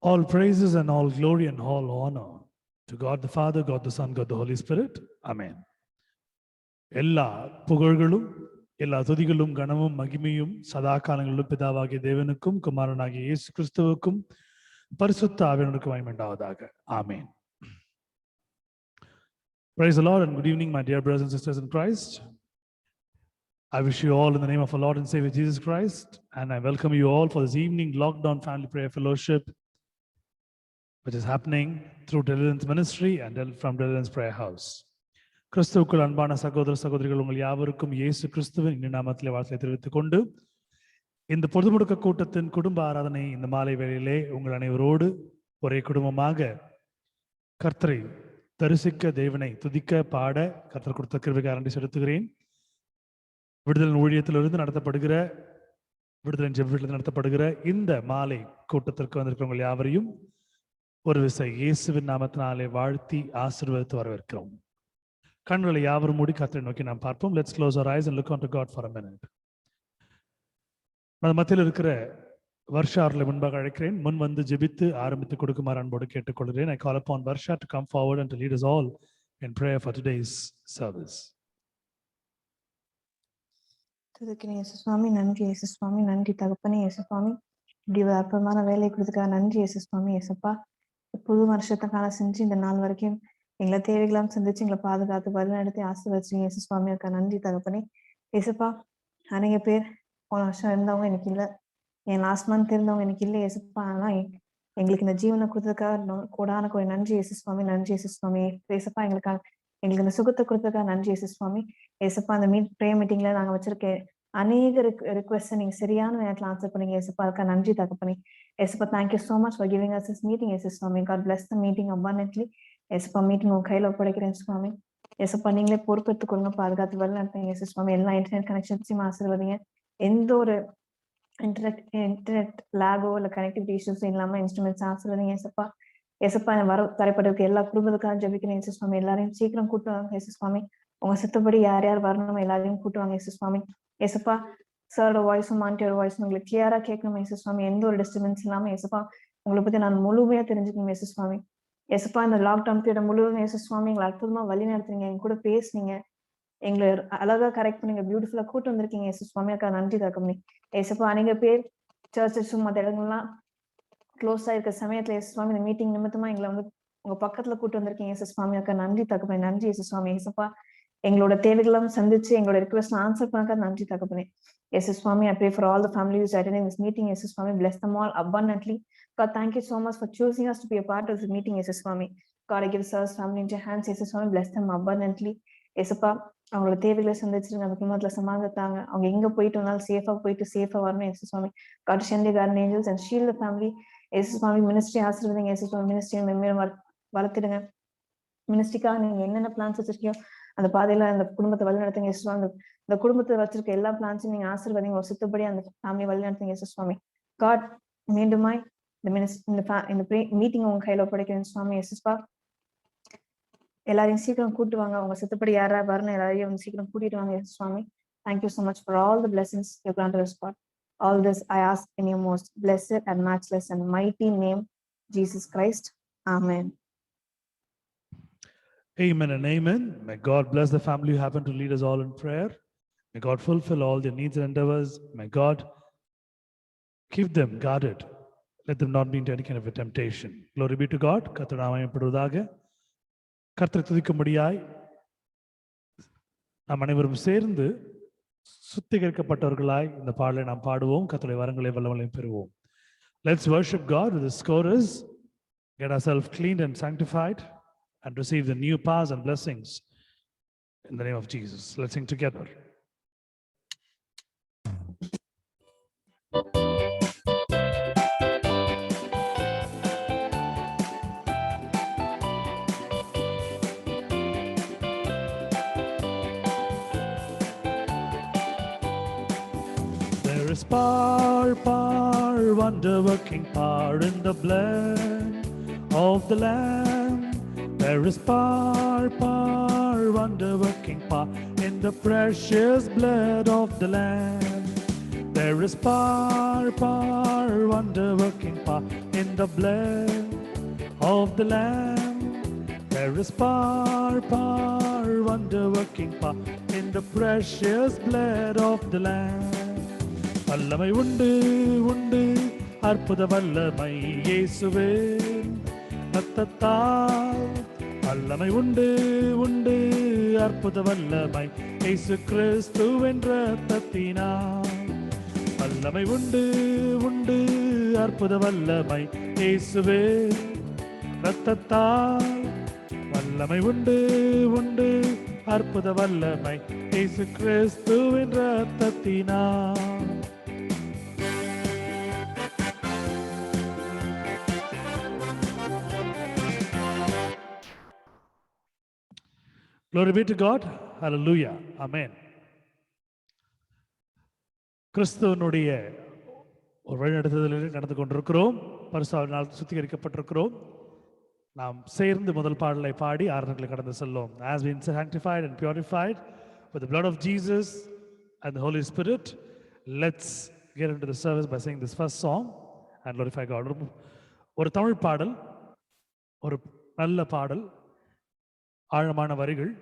All praises and all glory and all honor to God the Father, God the Son, God the Holy Spirit. Amen. எல்லா புகழ்களும் எல்லா துதிகளும் கனமும் மகிமையும் சதா காலங்களிலும் பிதாவாகிய தேவனுக்கும் குமாரனாகிய இயேசு கிறிஸ்துவுக்கும் பரிசுத்த ஆவியானவருக்கும் மகிமையுண்டாவதாக. Amen. Praise the Lord and good evening, my dear brothers and sisters in Christ. I wish you all in the name of our Lord and Savior Jesus Christ, and I welcome you all for this evening lockdown family prayer fellowship, which is happening through Deliverance Ministry and from Deliverance Prayer House. கிறிஸ்துவுக்குள் அன்பான சகோதர சகோதரிகள், உங்கள் யாவருக்கும் இயேசு கிறிஸ்துவின் இனிய நாமத்திலே வாழ்த்தை தெரிவித்துக் கொண்டு இந்த பொது முடக்க கூட்டத்தின் குடும்ப ஆராதனை இந்த மாலை வேளையிலே உங்கள் அனைவரோடு ஒரே குடும்பமாக கர்த்தரை தரிசிக்க, தேவனை துதிக்க, பாட கர்த்தர் கொடுத்த கிருபைக்கு நன்றி செலுத்துகிறேன். விடுதலை ஊழியத்திலிருந்து நடத்தப்படுகிற விடுதலை ஜெபத்திலிருந்து நடத்தப்படுகிற இந்த மாலை கூட்டத்திற்கு வந்திருக்கிறவங்க யாவரையும் ஒரு விசை இயேசுவின் நாமத்தினாலே வாழ்த்தி ஆசீர்வதித்து வரவேற்கிறோம். கண்களை யாவரும் மூடி கர்த்தரை நோக்கி நாம் பார்ப்போம். Let's close our eyes and look unto God for a minute. நான் மத்தியில் இருக்கிற வர்ஷா அவர்களை முன்பாக அழைக்கிறேன். முன் வந்து ஜெபித்து ஆரம்பித்து கொடுக்குமாறு அன்போடு கேட்டுக்கொள்கிறேன். I call upon Varsha to come forward and to lead us all in prayer for today's service. துதிக்கிறேன் இயேசு சுவாமி, நன்றி இயேசு சுவாமி, நன்றி தகப்பனே இயேசு சுவாமி, இப்படி ஒரு அற்புதமான வேலை கொடுத்துக்காக நன்றி இயேசு சுவாமி. இயேசுப்பா, புது வருஷத்துக்கான செஞ்சு இந்த நாள் வரைக்கும் எங்களை தேவைகளாம் சந்திச்சு எங்களை பாதுகாத்து வழிநடத்தி ஆசீர்வதிச்சீங்க இயேசு சுவாமி. இருக்கா நன்றி தகப்பனே இயேசுப்பா. அநேக பேர் போன வருஷம் இருந்தவங்க எனக்கு இல்லை, என் லாஸ்ட் மந்த் இருந்தவங்க எனக்கு இல்லை இயேசுப்பா. ஆனா எங்களுக்கு இந்த ஜீவனை கொடுத்ததுக்காக கூடான கோயில் நன்றி இயேசு சுவாமி, நன்றி இயேசு சுவாமி. இயேசுப்பா, எங்களுக்கு இந்த சுகத்தை கொடுத்ததுக்காக நன்றி இயேசு சுவாமி. இயேசுப்பா, அந்த ப்ரேயர் மீட்டிங்ல நாங்க வச்சிருக்க அநேக ரிக்வெஸ்ட் நீங்க சரியான நேரத்தில் ஆன்சர் பண்ணீங்க இயேசுப்பா. அதுக்காக நன்றி தகப்பனே இயேசுப்பா. Thank you so much for giving us this meeting Yesu சுவாமி. God bless the meeting abundantly. இயேசுப்பா, மீட்டிங் உங்க கையில ஒப்படைக்கிறேன் சுவாமி. இயேசுப்பா, நீங்களே பொறுப்பெடுத்துக் கொள்ளுங்க, பாதுகாத்து வழி நடத்துங்க இயேசு சுவாமி. எல்லா இன்டர்நெட் கனெக்ஷன்ஸையும் ஆசீர்வதிங்க. எந்த ஒரு இன்டர்நெட் லேகோ இல்ல கனெக்டிவிட்டி இஷ்யூஸும் இல்லாம இன்ஸ்ட்ருமெண்ட்ஸ் ஆசீர்வதிங்க இயேசுப்பா. இயேசுப்பா, வர தரைப்பட்டிருக்க எல்லா குடும்பத்துக்காக ஜெபிக்கிறேன் இயேசு சுவாமி. எல்லாரையும் சீக்கிரம் கூட்டு வாங்க இயேசு சுவாமி. உங்க சித்தப்படி யார் யார் வரணுமோ எல்லாரையும் கூட்டுவாங்க இயேசு சுவாமி. இயேசுப்பா, சாரோட வாய்ஸும் ஆண்டியோட வாய்ஸும் உங்களுக்கு கிளியரா கேட்கணும் இயேசு சுவாமி. எந்த ஒரு டிஸ்டர்பன்ஸ் இல்லாம இயேசுப்பா, உங்களை பத்தி நான் முழுமையா தெரிஞ்சுக்கணும் இயேசு சுவாமி. இயேசுப்பா, இந்த லாக்டவுன் பீரியட் முழுவதும் இயேசு சுவாமி எங்களை அற்புதமா வழி நடத்துறீங்க, எங்க கூட பேசுனீங்க, எங்களை அழகா கரெக்ட் பண்ணீங்க, பியூட்டிஃபுல்லா கூட்டு வந்திருக்கீங்க இயேசு சுவாமி. அக்கா நன்றி தகப்பனே இயேசுப்பா. அநேக பேர் சர்ச்சஸும் மற்ற இடங்கள்லாம் க்ளோஸ் ஆயிருக்க சமயத்துல இயேசு சுவாமி இந்த மீட்டிங் நிமித்தமா எங்களை வந்து உங்க பக்கத்துல கூட்டு வந்திருக்கீங்க இயேசு சுவாமி. அக்கா நன்றி தகப்பனே, நன்றி இயேசு சுவாமி. இயேசுப்பா, எங்களோட தேவைகளும் சந்திச்சு எங்களோட ரிக்வெஸ்ட் ஆன்சர் பண்ணாக்க நன்றி தகப்பனே இயேசு சுவாமி. I pray for all the families attending this meeting இயேசு சுவாமி. Bless them all abundantly. God, thank you so much for choosing us to be a part of this meeting இயேசு சுவாமி. God, I give Sir's family into your hands இயேசு சுவாமி. Bless them abundantly. இயேசுப்பா, அவங்களோட தேவைகளை சந்திச்சிருங்க, அந்த குடும்பத்துல சமாதானத்தாங்க, அவங்க எங்க போயிட்டு வந்தாலும் சேஃபா போயிட்டு சேஃபா வரணும் இயேசு சுவாமி. God, send your guardian angels and shield the family இயேசு சுவாமி. மினிஸ்ட்ரி ஆசீர்வதிங்க இயேசு சுவாமி. மினிஸ்ட்ரி மென்மேலும் வளர்த்திடுங்க. மினிஸ்ட்ரிக்காக நீங்க என்னென்ன பிளான்ஸ் வச்சிருக்கீங்க அந்த பாதையில அந்த குடும்பத்தை வழி நடத்துங்க இயேசு சுவாமி. இந்த குடும்பத்தை வச்சிருக்க எல்லா பிளான்ஸும் நீங்க ஆசீர்வதிங்க, ஒரு சுத்தப்படி அந்த ஃபேமிலி வழி நடத்துங்க இயேசு சுவாமி. God, மீண்டுமாய் இந்த மீட்டிங் உங்க கையில ஒப்படைக்கிறேன் சுவாமி. இயேசுப்பா, எல்லாரையும் சீக்கிரம் கூட்டுவாங்க, உங்க சித்தப்படி யாரா வரணும் எல்லாரையும் சீக்கிரம் கூட்டிட்டு வாங்க இயேசு சுவாமி. Thank you so much for all the blessings you granted us, God. All this I ask in your most blessed and matchless and mighty name, Jesus Christ. Amen. Amen and amen. May God bless the family who happen to lead us all in prayer. May God fulfill all their needs and endeavors. May God keep them guarded. Let them not be into any kind of a temptation. Glory be to God. கர்த்தர் நாமப்படுவதாக. கர்த்தரை துதிக்கும்படியாய் நாம் அனைவரும் சேர்ந்து சுத்திகரிக்கப்பட்டவர்களாய் இந்த பாடலை நாம் பாடுவோம். கர்த்தருடைய வரங்களை வல்லமையை பெறுவோம். Let's worship God with the chorus. Get ourselves cleaned and sanctified and receive the new powers and blessings in the name of Jesus. Let's sing together. There is power, wonder-working power in the blood of the Lamb. There is power, wonder-working power in the precious blood of the Lamb. There is power, wonder-working power in the blood of the Lamb. There is power, power, wonder-working power in the precious blood of the Lamb. வல்லமை உண்டு உண்டு அற்புத வல்லமை இயேசுவின் இரத்தத்தால். வல்லமை உண்டு உண்டு அற்புத வல்லமை இயேசு கிறிஸ்துவின் இரத்தத்தினால். வல்லமை உண்டு உண்டு அற்புத வல்லமை இயேசுவின் இரத்தத்தால். வல்லமை உண்டு உண்டு அற்புத வல்லமை இயேசு கிறிஸ்துவின் இரத்தத்தினால். Glory be to God. Hallelujah. Amen. கிறிஸ்துவனுடைய ஒரு வழிநடத்துதலில் நடந்து கொண்டிருக்கிறோம். பரிசுத்தாவினால் சுத்திகரிக்கப்பட்டிருக்கிறோம். நாம் சேர்ந்து முதல் பாடலை பாடி ஆராதனைகளை கடந்து செல்லும். As been sanctified and purified with the blood of Jesus and the Holy Spirit, let's get into the service by singing this first song and glorify God. ஒரு தமிழ் பாடல், ஒரு நல்ல பாடல், ஆழமான வரிகள்.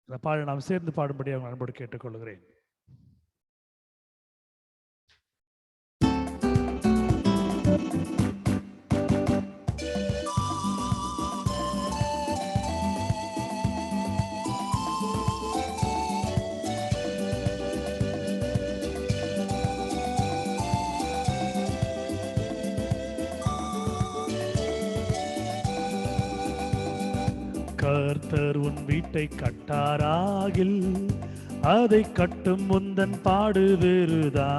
இந்த பாடல் நாம் சேர்ந்து பாடும்படி அவங்க அன்போடு கேட்டுக்கொள்கிறேன். கர்த்தர் உன் வீட்டை கட்டாராகில் அதை கட்டும் முந்தன் பாடு வெறுதா.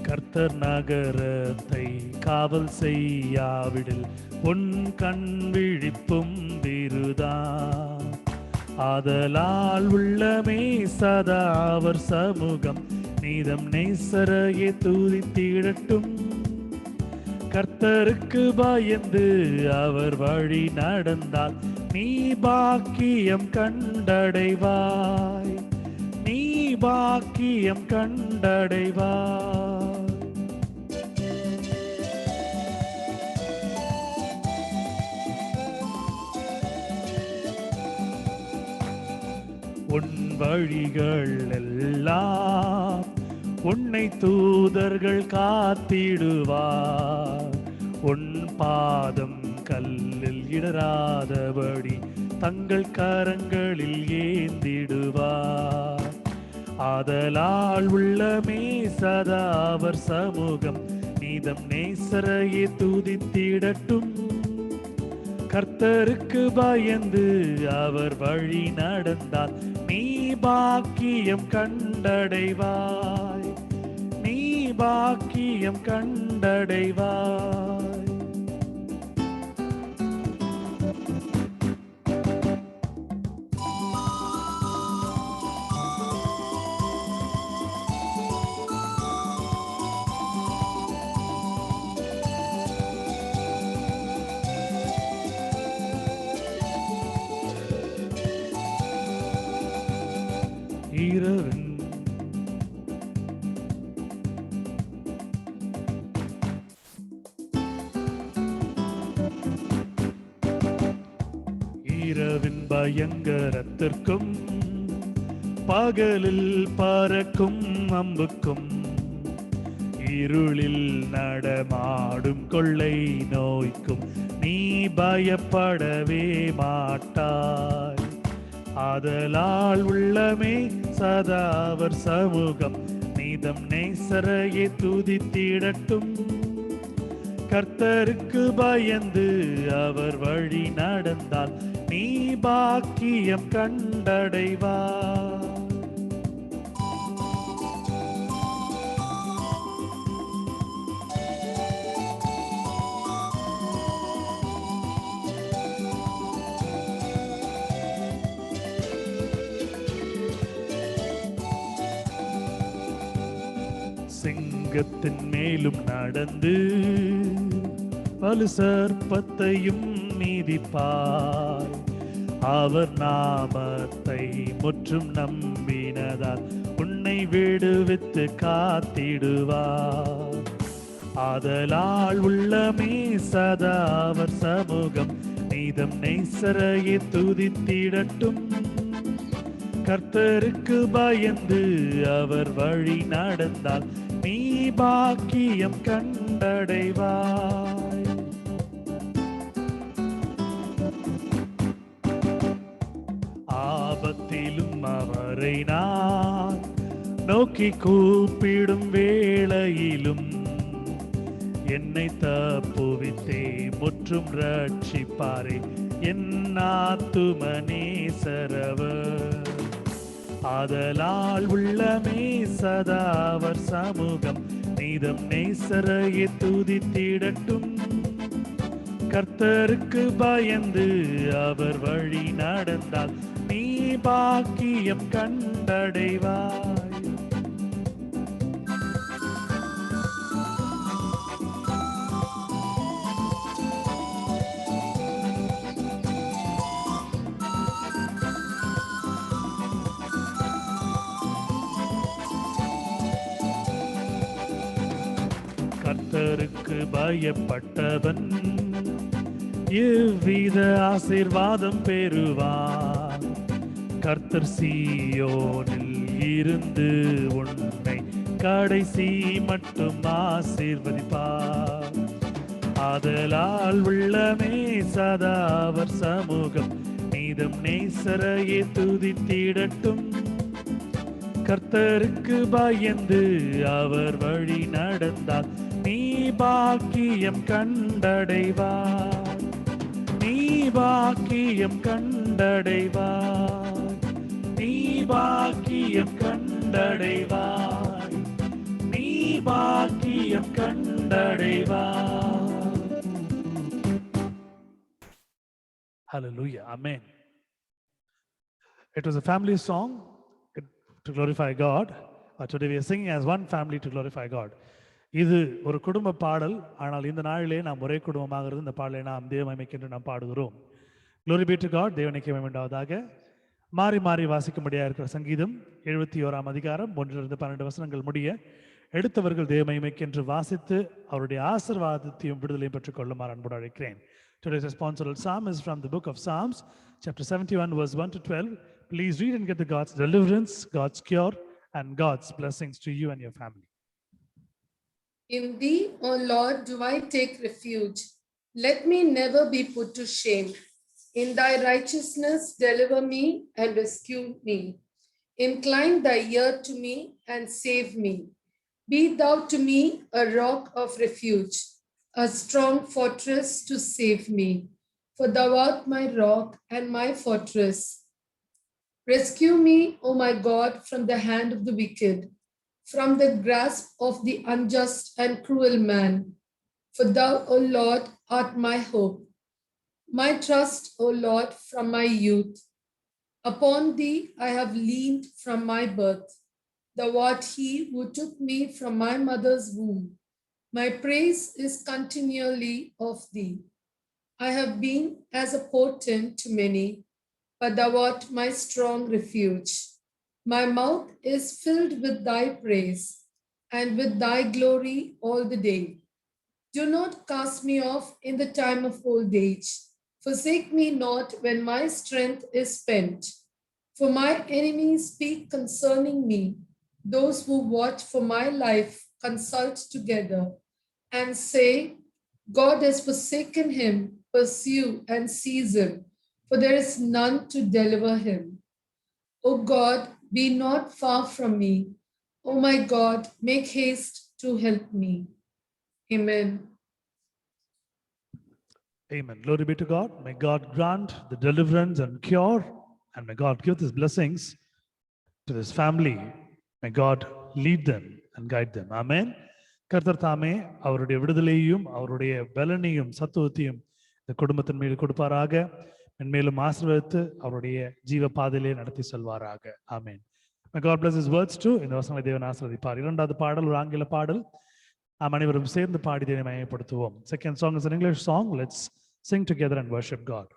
கர்த்தர் நகரத்தை காவல் செய்யாவிடில் உன் கண் விழிப்பும் விருதா. ஆதலால் உள்ளமே சதா அவர் சமூகம் நீதம் நேசரையே துதித்திடட்டும். கர்த்தருக்கு பயந்து அவர் வழி நடந்தால் நீ பாக்கியம் கண்டடைவாய், நீ பாக்கியம் கண்டடைவாய். உன் வழிகள் எல்லாம் உன்னை தூதர்கள் காத்திடுவார். உன் பாதம் கல்லில் இடராதபடி தங்கள் கரங்களில் ஏந்திடுவார். ஆதலால் உள்ளமே சதா அவர் சமூகம் நீதம் நேசரையே துதித்திடட்டும். கர்த்தருக்கு பயந்து அவர் வழி நடந்தால் நீ பாக்கியம் கண்டடைவாய், நீ பாக்கியம் கண்டடைவாய். இரவின் பயங்கரத்திற்கும் பகலில் பறக்கும் அம்புக்கும் இருளில் நடமாடும் கொள்ளை நோய்க்கும் நீ பயப்படவே மாட்டாய். ஆதலால் உள்ளமே சதா அவர் சமூகம் நீதம் நேசரையே துதித்திடட்டும். கர்த்தருக்கு பயந்து அவர் வழி நடந்தால் நீ பாக்கியம் கண்டடைவாய். சிங்கத்தின் மேலும் நடந்து வலு சர்ப்பத்தையும் மீதிப்பாய். அவர் நாமத்தை முற்றும் நம்பினதால் உன்னை விடுவித்து காத்திடுவார். ஆதலால் உள்ளமே சதா அவர் சமூகம் நீதம் நேசரையே துதித்திடட்டும். கர்த்தருக்கு பயந்து அவர் வழி நடந்தால் நீ பாக்கியம் கண்டடைவாய். ஆபத்திலும் அவரை நான் நோக்கி கூப்பிடும் வேளையிலும் என்னை தப்புவித்தே முற்றும் ரட்சிப்பாரே என் ஆத்தும நேசரவர். ஆதலால் உள்ளமே சதா அவர் சமூகம் நீதம் நேசரையே துதித்திடட்டும். கர்த்தருக்கு பயந்து அவர் வழி நடந்தால் நீ பாக்கியம் கண்டடைவாய். கர்த்தருக்கு பயப்பட்டவன் இவ்வித ஆசீர்வாதம் பெறுவான். கர்த்தர் சீயோனில் இருந்து உன்னை கடைசி மட்டும் ஆசீர்வதிப்பார். ஆதலால் உள்ளமே சதா அவர் சமூகம் நீதம் நேசரையே துதித்திடட்டும். கர்த்தருக்கு பயந்து அவர் வழி நடந்தால் நீ பாக்கியம் கண்டடைவாய். நீ பாக்கியம் கண்டடைவாய். நீ பாக்கியம் கண்டடைவாய். நீ பாக்கியம் கண்டடைவாய். Hallelujah. Amen. It was a family song to glorify God. Today we are singing as one family to glorify God. இது ஒரு குடும்ப பாடல். ஆனால் இந்த நாளிலே நாம் ஒரே குடும்பமாக இருந்து இந்த பாடலை நாம் தேவ மகிமைக்கென்று நாம் பாடுகிறோம். Glory be to God. தேவனுக்கு மகிமை உண்டாவதாக. மாறி மாறி வாசிக்கும்படியாக இருக்கிற சங்கீதம் 71 அதிகாரம் 1-12 வசனங்கள் முடிய எடுத்தவர்கள் தேவ மகிமைக்கென்று வாசித்து அவருடைய ஆசீர்வாதத்தையும் விடுதலையும் பெற்றுக் கொள்ளுமாறு அன்போடு அழைக்கிறேன். Today's responsible psalm is from the book of Psalms, chapter 71, verse 1-12. Please read and get the God's deliverance, God's cure, and God's blessings to you and your family. In thee, O Lord, do I take refuge. Let me never be put to shame. In thy righteousness, deliver me and rescue me. Incline thy ear to me and save me. Be thou to me a rock of refuge, a strong fortress to save me. For thou art my rock and my fortress. Rescue me, O my God, from the hand of the wicked, from the grasp of the unjust and cruel man. For thou, O Lord, art my hope, my trust, O Lord, from my youth. Upon thee I have leaned from my birth. Thou art he who took me from my mother's womb. My praise is continually of thee. I have been as a portent to many, but thou art my strong refuge. My mouth is filled with thy praise and with thy glory all the day. Do not cast me off in the time of old age. Forsake me not when my strength is spent. For my enemies speak concerning me. Those who watch for my life consult together and say, God has forsaken him. Pursue and seize him, for there is none to deliver him. O God, be not far from me. O my God, make haste to help me. Amen. Amen. Glory be to God. May God grant the deliverance and cure, and may God give his blessings to this family. May God lead them and guide them. Amen. கர்த்தர் தாமே அவருடைய விடுதலையையும் அவருடைய பலனையும் சத்துவத்தையும் இந்த குடும்பத்தின் மீது கொடுப்பாராக. மென்மேலும் ஆசீர்வதித்து அவருடைய ஜீவ பாதையிலே நடத்தி செல்வாராக. ஆமென். May God bless his words too. இந்த வசனங்களை தேவன் ஆசீர்வதிப்பார். இரண்டாவது பாடல் ஒரு ஆங்கில பாடல். நாம் அனைவரும் சேர்ந்து பாடி தேவனை மகிமைப்படுத்துவோம். Second song is an English song. Let's sing together and worship God.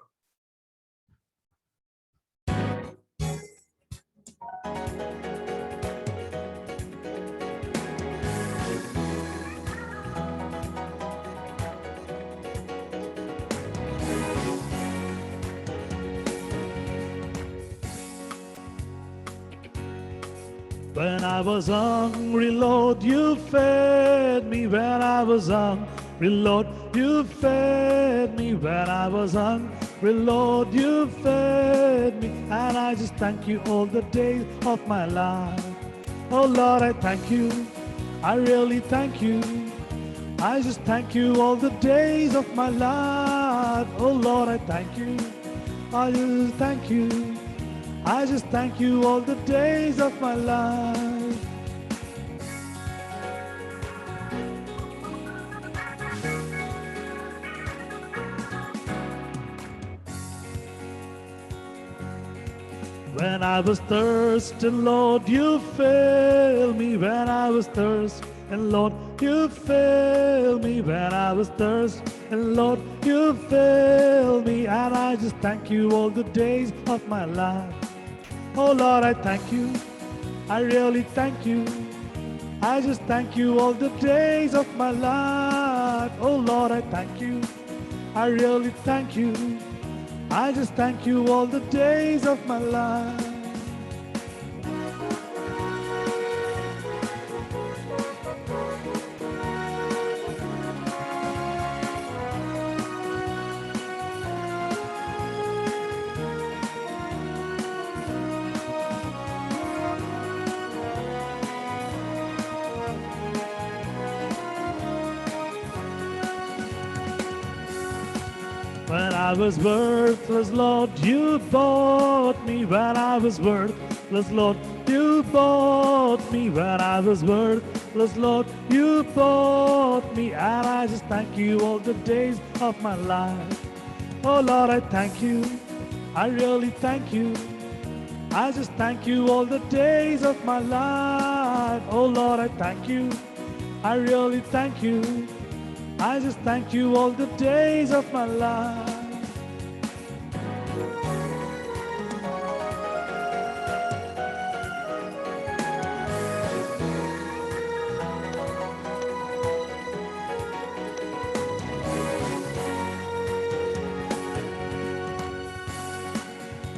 When I was hungry, Lord, you fed me. When I was hungry, Lord, you fed me. When I was hungry, Lord, you fed me. And I just thank you all the days of my life. Oh Lord, I thank you. I really thank you. I just thank you all the days of my life. Oh Lord, I thank you. I just thank you. I just thank you all the days of my life. When I was thirsty, Lord, you filled me. When I was thirsty, Lord, you filled me. When I was thirsty, Lord, you filled me. And I just thank you all the days of my life. Oh Lord, I thank you. I really thank you. I just thank you all the days of my life. Oh Lord, I thank you. I really thank you. I just thank you all the days of my life. When I was worthless, Lord, you bought me. When I was worthless, Lord, you bought me. When I was worthless, Lord, you bought me. And I just thank you all the days of my life. Oh Lord, I thank you. I really thank you. I just thank you all the days of my life. Oh Lord, I thank you. I really thank you. I just thank you all the days of my life.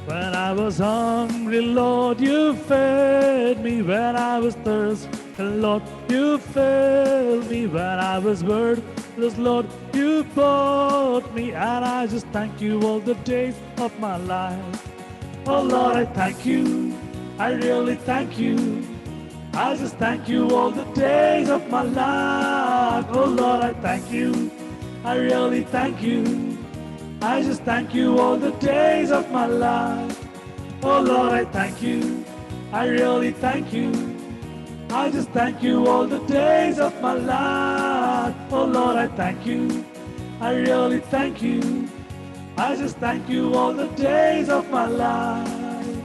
When I was hungry, Lord, you fed me. When I was thirsty, Lord, you filled me. When I was worthless, Lord, you bought me. And I just thank you all the days of my life. Oh Lord, I thank you. I really thank you. I just thank you all the days of my life. Oh Lord, I thank you. I really thank you. I just thank you all the days of my life. Oh Lord, I thank you. I really thank you. I just thank you all the days of my life. Oh Lord, I thank you. I really thank you. I just thank you all the days of my life.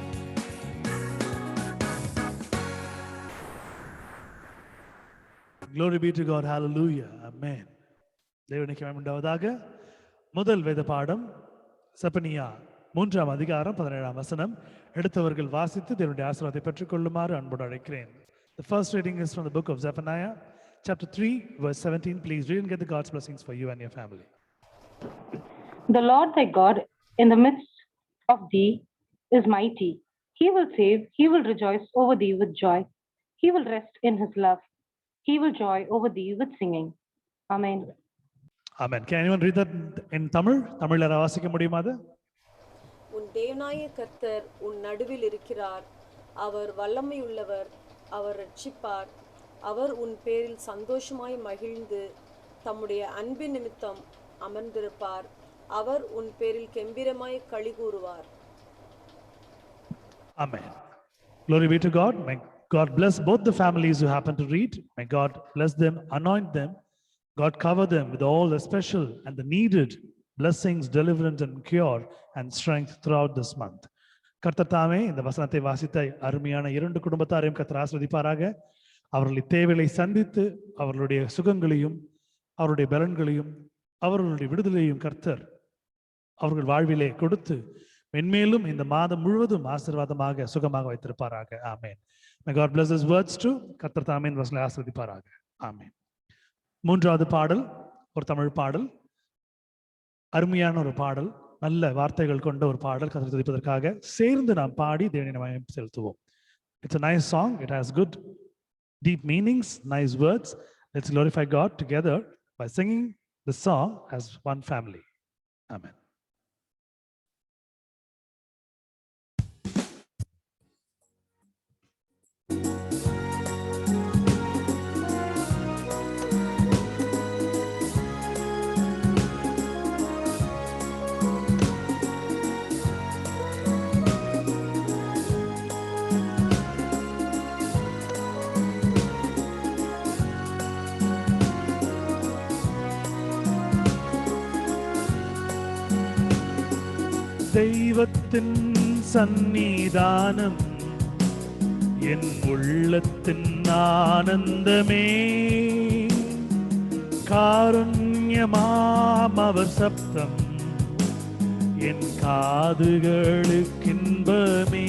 Glory be to God. Hallelujah. Amen. தேவனுக்கு மகிமை உண்டாவதாக. முதல் வேத பாடம் செப்பனியா 3ஆம் அதிகாரம் 17ஆம் வசனம். எடுத்தவர்கள் வாசித்து தேவனுடைய ஆசீர்வாதத்தை பெற்றுக்கொள்ளுமாறு அன்போடு அழைக்கிறேன். The first reading is from the book of Zephaniah, chapter 3, verse 17. Please read and get the God's blessings for you and your family. The Lord thy God in the midst of thee is mighty. He will save, he will rejoice over thee with joy. He will rest in his love. He will joy over thee with singing. Amen. Amen. Can anyone read that in Tamil? Tamil வாசிக்க முடியுமா அது? உன் தேவனாய கர்த்தர் உன் நடுவில் இருக்கிறார். அவர் வல்லமையுள்ளவர். அவர் ரட்சிப்பார். அவர் உன் பேரில் சந்தோஷமாய் மகிழ்ந்து தம்முடைய அன்பின் நிமித்தம் அமர்ந்திருப்பார். அவர் உன் பேரில் கெம்பீரமாய் களி கூறுவார். Amen. Glory be to God. May God bless both the families who happen to read. May God bless them, anoint them. God cover them with all the special and the needed blessings, deliverance and cure and strength throughout this month. கர்த்தர் தாமே இந்த வசனத்தை வாசித்த அருமையான 2 குடும்பத்தாரையும் கர்த்தர் ஆசீர்வதிப்பாராக. அவர்களுடைய தேவைகளை சந்தித்து அவர்களுடைய சுகங்களையும் அவருடைய பலன்களையும் அவர்களுடைய விடுதலையும் கர்த்தர் அவர்கள் வாழ்விலே கொடுத்து மென்மேலும் இந்த மாதம் முழுவதும் ஆசீர்வாதமாக சுகமாக வைத்திருப்பாராக. ஆமென். May God bless his words too. கர்த்தர் தாமே இந்த வசனத்தை ஆசீர்வதிப்பாராக. ஆமென். 3வது பாடல் ஒரு தமிழ் பாடல், அருமையான ஒரு பாடல், நல்ல வார்த்தைகள் கொண்ட ஒரு பாடல் கர்த்தரை துதிப்பதற்காக சேர்ந்து நாம் பாடி தேவனை மகிமை செலுத்துவோம். It's a nice song. It has good, deep meanings, nice words. Let's glorify God together by singing the song as one family. Amen. தெய்வத்தின் சந்நிதானம் என் உள்ளத்தின் ஆனந்தமே, காருண்யமாம் அவர் சப்தம் என் காதுகளுக்கின்பமே,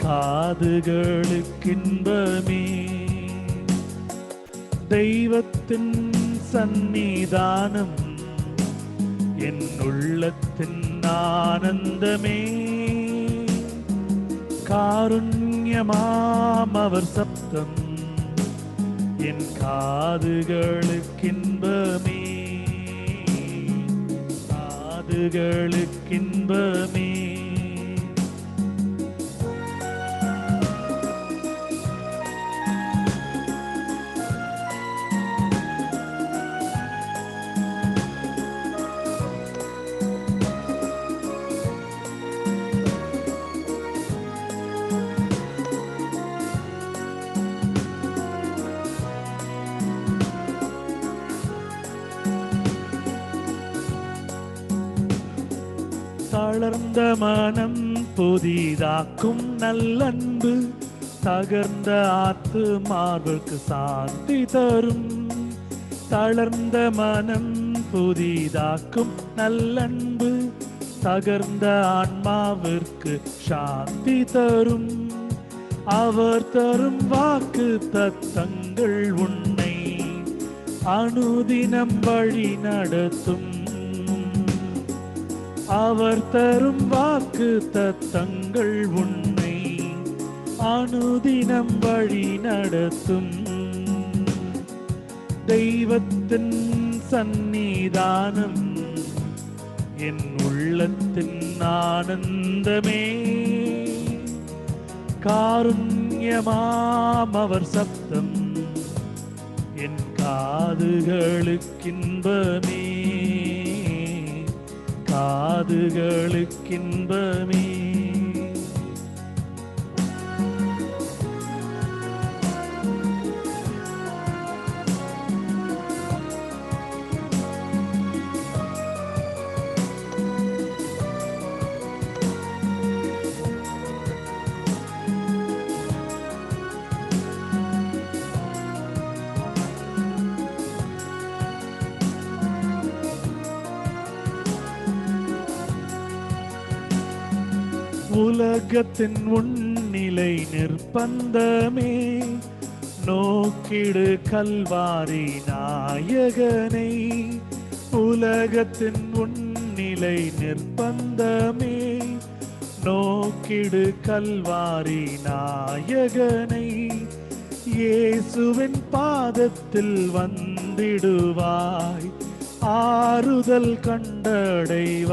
காதுகளுக்கின்பமே. தெய்வத்தின் சந்நிதானம் என் உள்ளத்தின் ஆனந்தமே, காருண்யமாம் அவர் சப்தம் என் காதுகளுக்கின்பமே, காதுகளுக்கின்பமே. தளர்ந்த மனம் புதிதாக்கும் நல்லன்பு, தகர்ந்த ஆத்துமார்வுக்கு சாந்தி தரும். தளர்ந்த மனம் புதிதாக்கும் நல்லன்பு, தகர்ந்த ஆன்மாவிற்கு சாந்தி தரும். அவர் தரும் வாக்கு தத்தங்கள் உன்னை அனுதினம் வழி நடத்தும். அவர் தரும் வாக்கு தத்தங்கள் உன்னை அனுதினம் வழி நடத்தும். தெய்வத்தின் சந்நிதானம் என் உள்ளத்தின் ஆனந்தமே, காருண்யமாம் அவர் சப்தம் என் காதுகளுக்கின்பமே, காதுகளுக்கின்பமே. உலகத்தின் உன்னிலை நிர்பந்தமே, நோக்கிடு கல்வாரி நாயகனை. உலகத்தின் உன்னிலை நிர்பந்தமே, நோக்கிடு கல்வாரி நாயகனை. இயேசுவின் பாதத்தில் வந்திடுவாய், ஆறுதல் கண்டடைவாய்.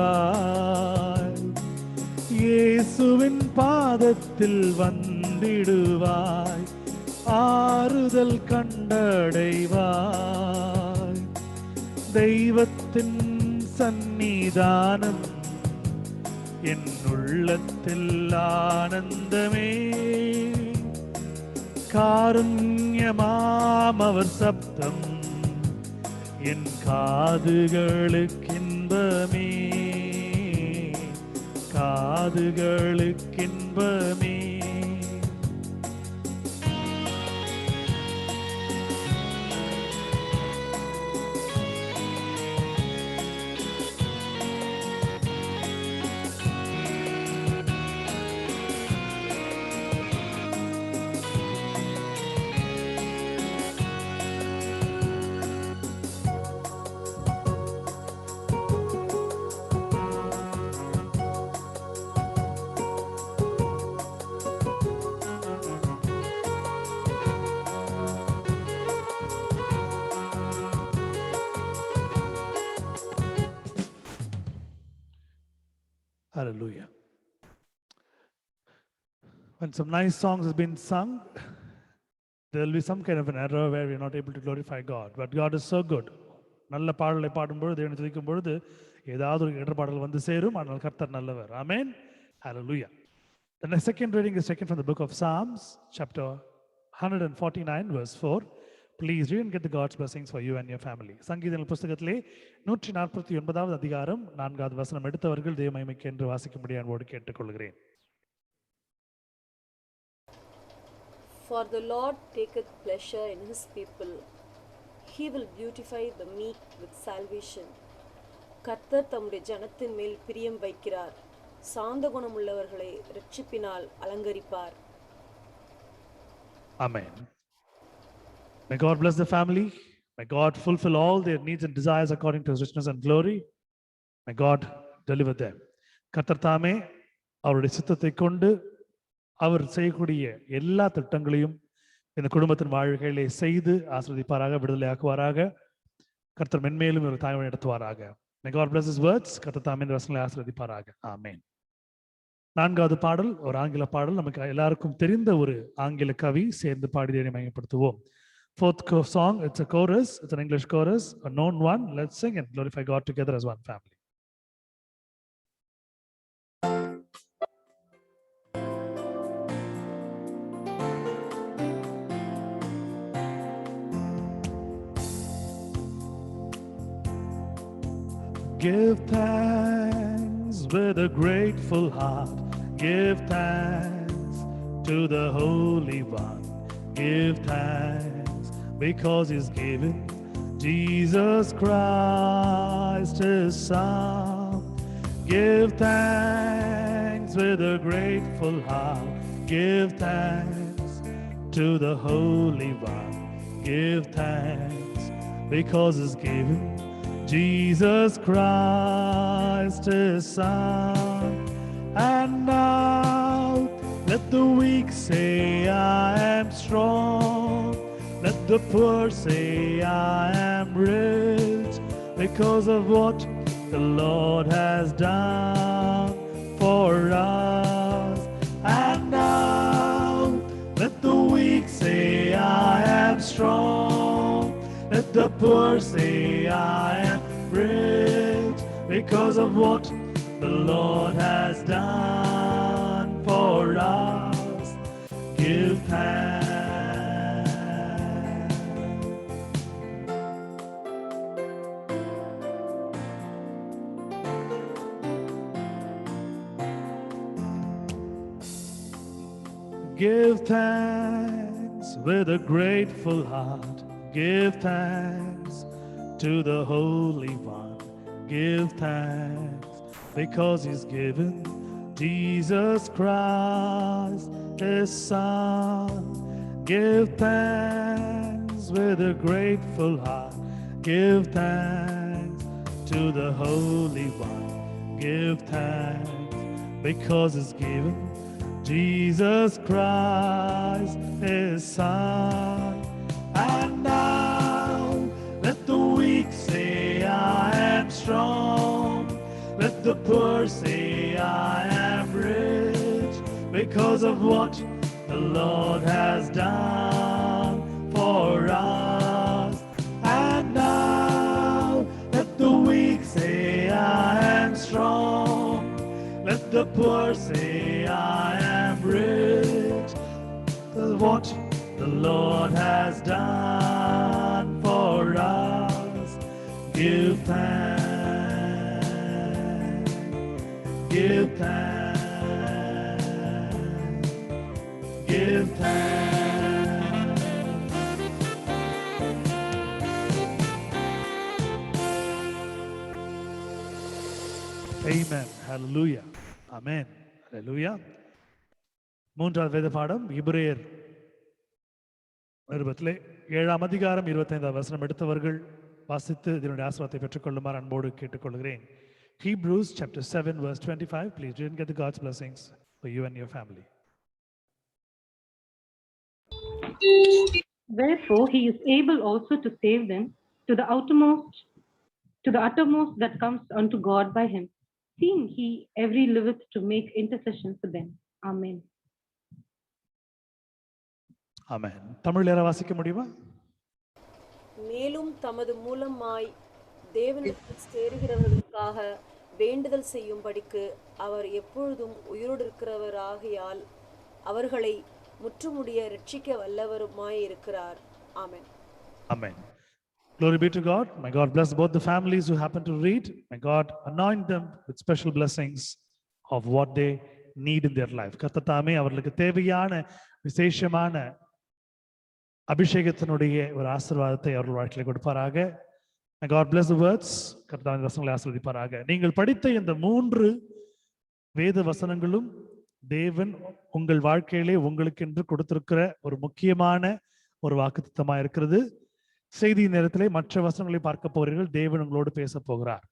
இயேசுவின் பாதத்தில் வந்திடுவாய், ஆறுதல் கண்டடைவாய். தெய்வத்தின் சந்நிதானம் என் உள்ளத்தில் ஆனந்தமே, காருண்யமாம் அவர் சப்தம் என் காதுகளுக்கின்பமே, காதுகளுக்கின்பமே. Hallelujah. When some nice songs has been sung, there will be some kind of an error where we are not able to glorify God. But God is so good. நல்ல பாடலை பாடும்பொழுது தேவனை துதிக்கும் பொழுது ஏதாவது ஒரு இடர்பாடல் வந்து சேரும். ஆனால் கர்த்தர் நல்லவர். Amen. Hallelujah. The second reading is taken from the book of Psalms, chapter 149, verse 4. Please read and get the God's blessings for you and your family. சங்கீதங்கள் புஸ்தகத்திலே 149வது அதிகாரம் 4வது வசனம் எடுத்தவர்கள் தேவ மகிமைக்கு என்று வாசிக்கும்படி அன்போடு கேட்டுக்கொள்கிறேன். For the Lord taketh pleasure in his people. He will beautify the meek with salvation. கர்த்தர் தம்முடைய ஜனத்தின் மேல் பிரியம் வைக்கிறார். சாந்த குணமுள்ளவர்களை இரட்சிப்பினால் அலங்கரிப்பார். Amen. May God bless the family. May God fulfill all their needs and desires according to his richness and glory. May God deliver them. கர்த்தர் தாமே அவருடைய சித்தத்தை கொண்டு அவர் செய்யக்கூடிய எல்லா திட்டங்களையும் இந்த குடும்பத்தின் வாழ்க்கையிலே செய்து ஆசீர்வதிப்பாராக, விடுதலையாக்குவாராக. கர்த்தர் மென்மேலும் ஒரு தாய்மை நடத்துவாராக. May God bless his words. கர்த்தர் தாமே இந்த வசனங்களை ஆசீர்வதிப்பாராக. ஆமென். 4வது பாடல் ஒரு ஆங்கில பாடல். நமக்கு எல்லாருக்கும் தெரிந்த ஒரு ஆங்கில கவி சேர்ந்து பாடி தேவனை மகிமைப்படுத்துவோம். 4th song, it's a chorus, it's an English chorus, a known one. Let's sing and glorify God together as one family. Give thanks with a grateful heart. Give thanks to the Holy One. Give thanks because he's given Jesus Christ his Son. Give thanks with a grateful heart. Give thanks to the Holy One. Give thanks because he's given Jesus Christ his Son. And now let the weak say I am strong. Let the poor say I am rich because of what the Lord has done for us. And now let the weak say I am strong. Let the poor say I am rich because of what the Lord has done for us. Give thanks. Give thanks with a grateful heart. Give thanks to the Holy One. Give thanks because he's given Jesus Christ his Son. Give thanks with a grateful heart. Give thanks to the Holy One. Give thanks because he's given Jesus Christ his Son. And now let the weak say I am strong. Let the poor say I am rich because of what the Lord has done for us. And now let the weak say I am strong. Let the poor say I am rich because of what the Lord has done for us. Give thanks. Give thanks. Give thanks. Amen. Hallelujah. Amen. Hallelujah. 3வது வேத பாடம் எபிரேயர் நிருபத்திலே 7ஆம் அதிகாரம் 25ஆம் வசனம் எடுத்தவர்கள் வாசித்து இதனுடைய ஆசீர்வாதத்தை பெற்றுக்கொள்ளுமாறு அன்போடு கேட்டுக்கொள்கிறேன். Hebrews chapter 7 verse 25. Please read and get the God's blessings for you and your family. Wherefore he is able also to save them to the uttermost that comes unto God by him, seeing he every liveth to make intercession for them. Amen. ஆமென். தமிழ்ல யாராவது வாசிக்க முடியுமா? மேலும் தமது மூலமாய் தேவனிடத்தில் சேருகிறவர்களுக்காக வேண்டுதல் செய்யும்படிக்கு அவர் எப்பொழுதும் உயிரோடு இருக்கிறவராகையால் அவர்களை முற்றுமுடிய ரட்சிக்க வல்லவருமாய் இருக்கிறார். ஆமென். Amen. Glory be to God. May God bless both the families who happen to read. May God anoint them with special blessings of what they need in their life. கர்த்தர் அவர்களுக்கு தேவையான விசேஷமான அபிஷேகத்தினுடைய ஒரு ஆசீர்வாதத்தை அவர்கள் வாழ்க்கையில கொடுப்பாராக. May God bless the words. கர்த்தர் வசனங்களை ஆசீர்வதிப்பாராக. நீங்கள் படித்த இந்த 3 வேத வசனங்களும் தேவன் உங்கள் வாழ்க்கையிலே உங்களுக்கென்று கொடுத்திருக்கிற ஒரு முக்கியமான ஒரு வாக்குத்தத்தமா இருக்கிறது. செய்தி நேரத்திலே மற்ற வசனங்களை பார்க்க போறீர்கள். தேவன் உங்களோடு பேச போகிறார்.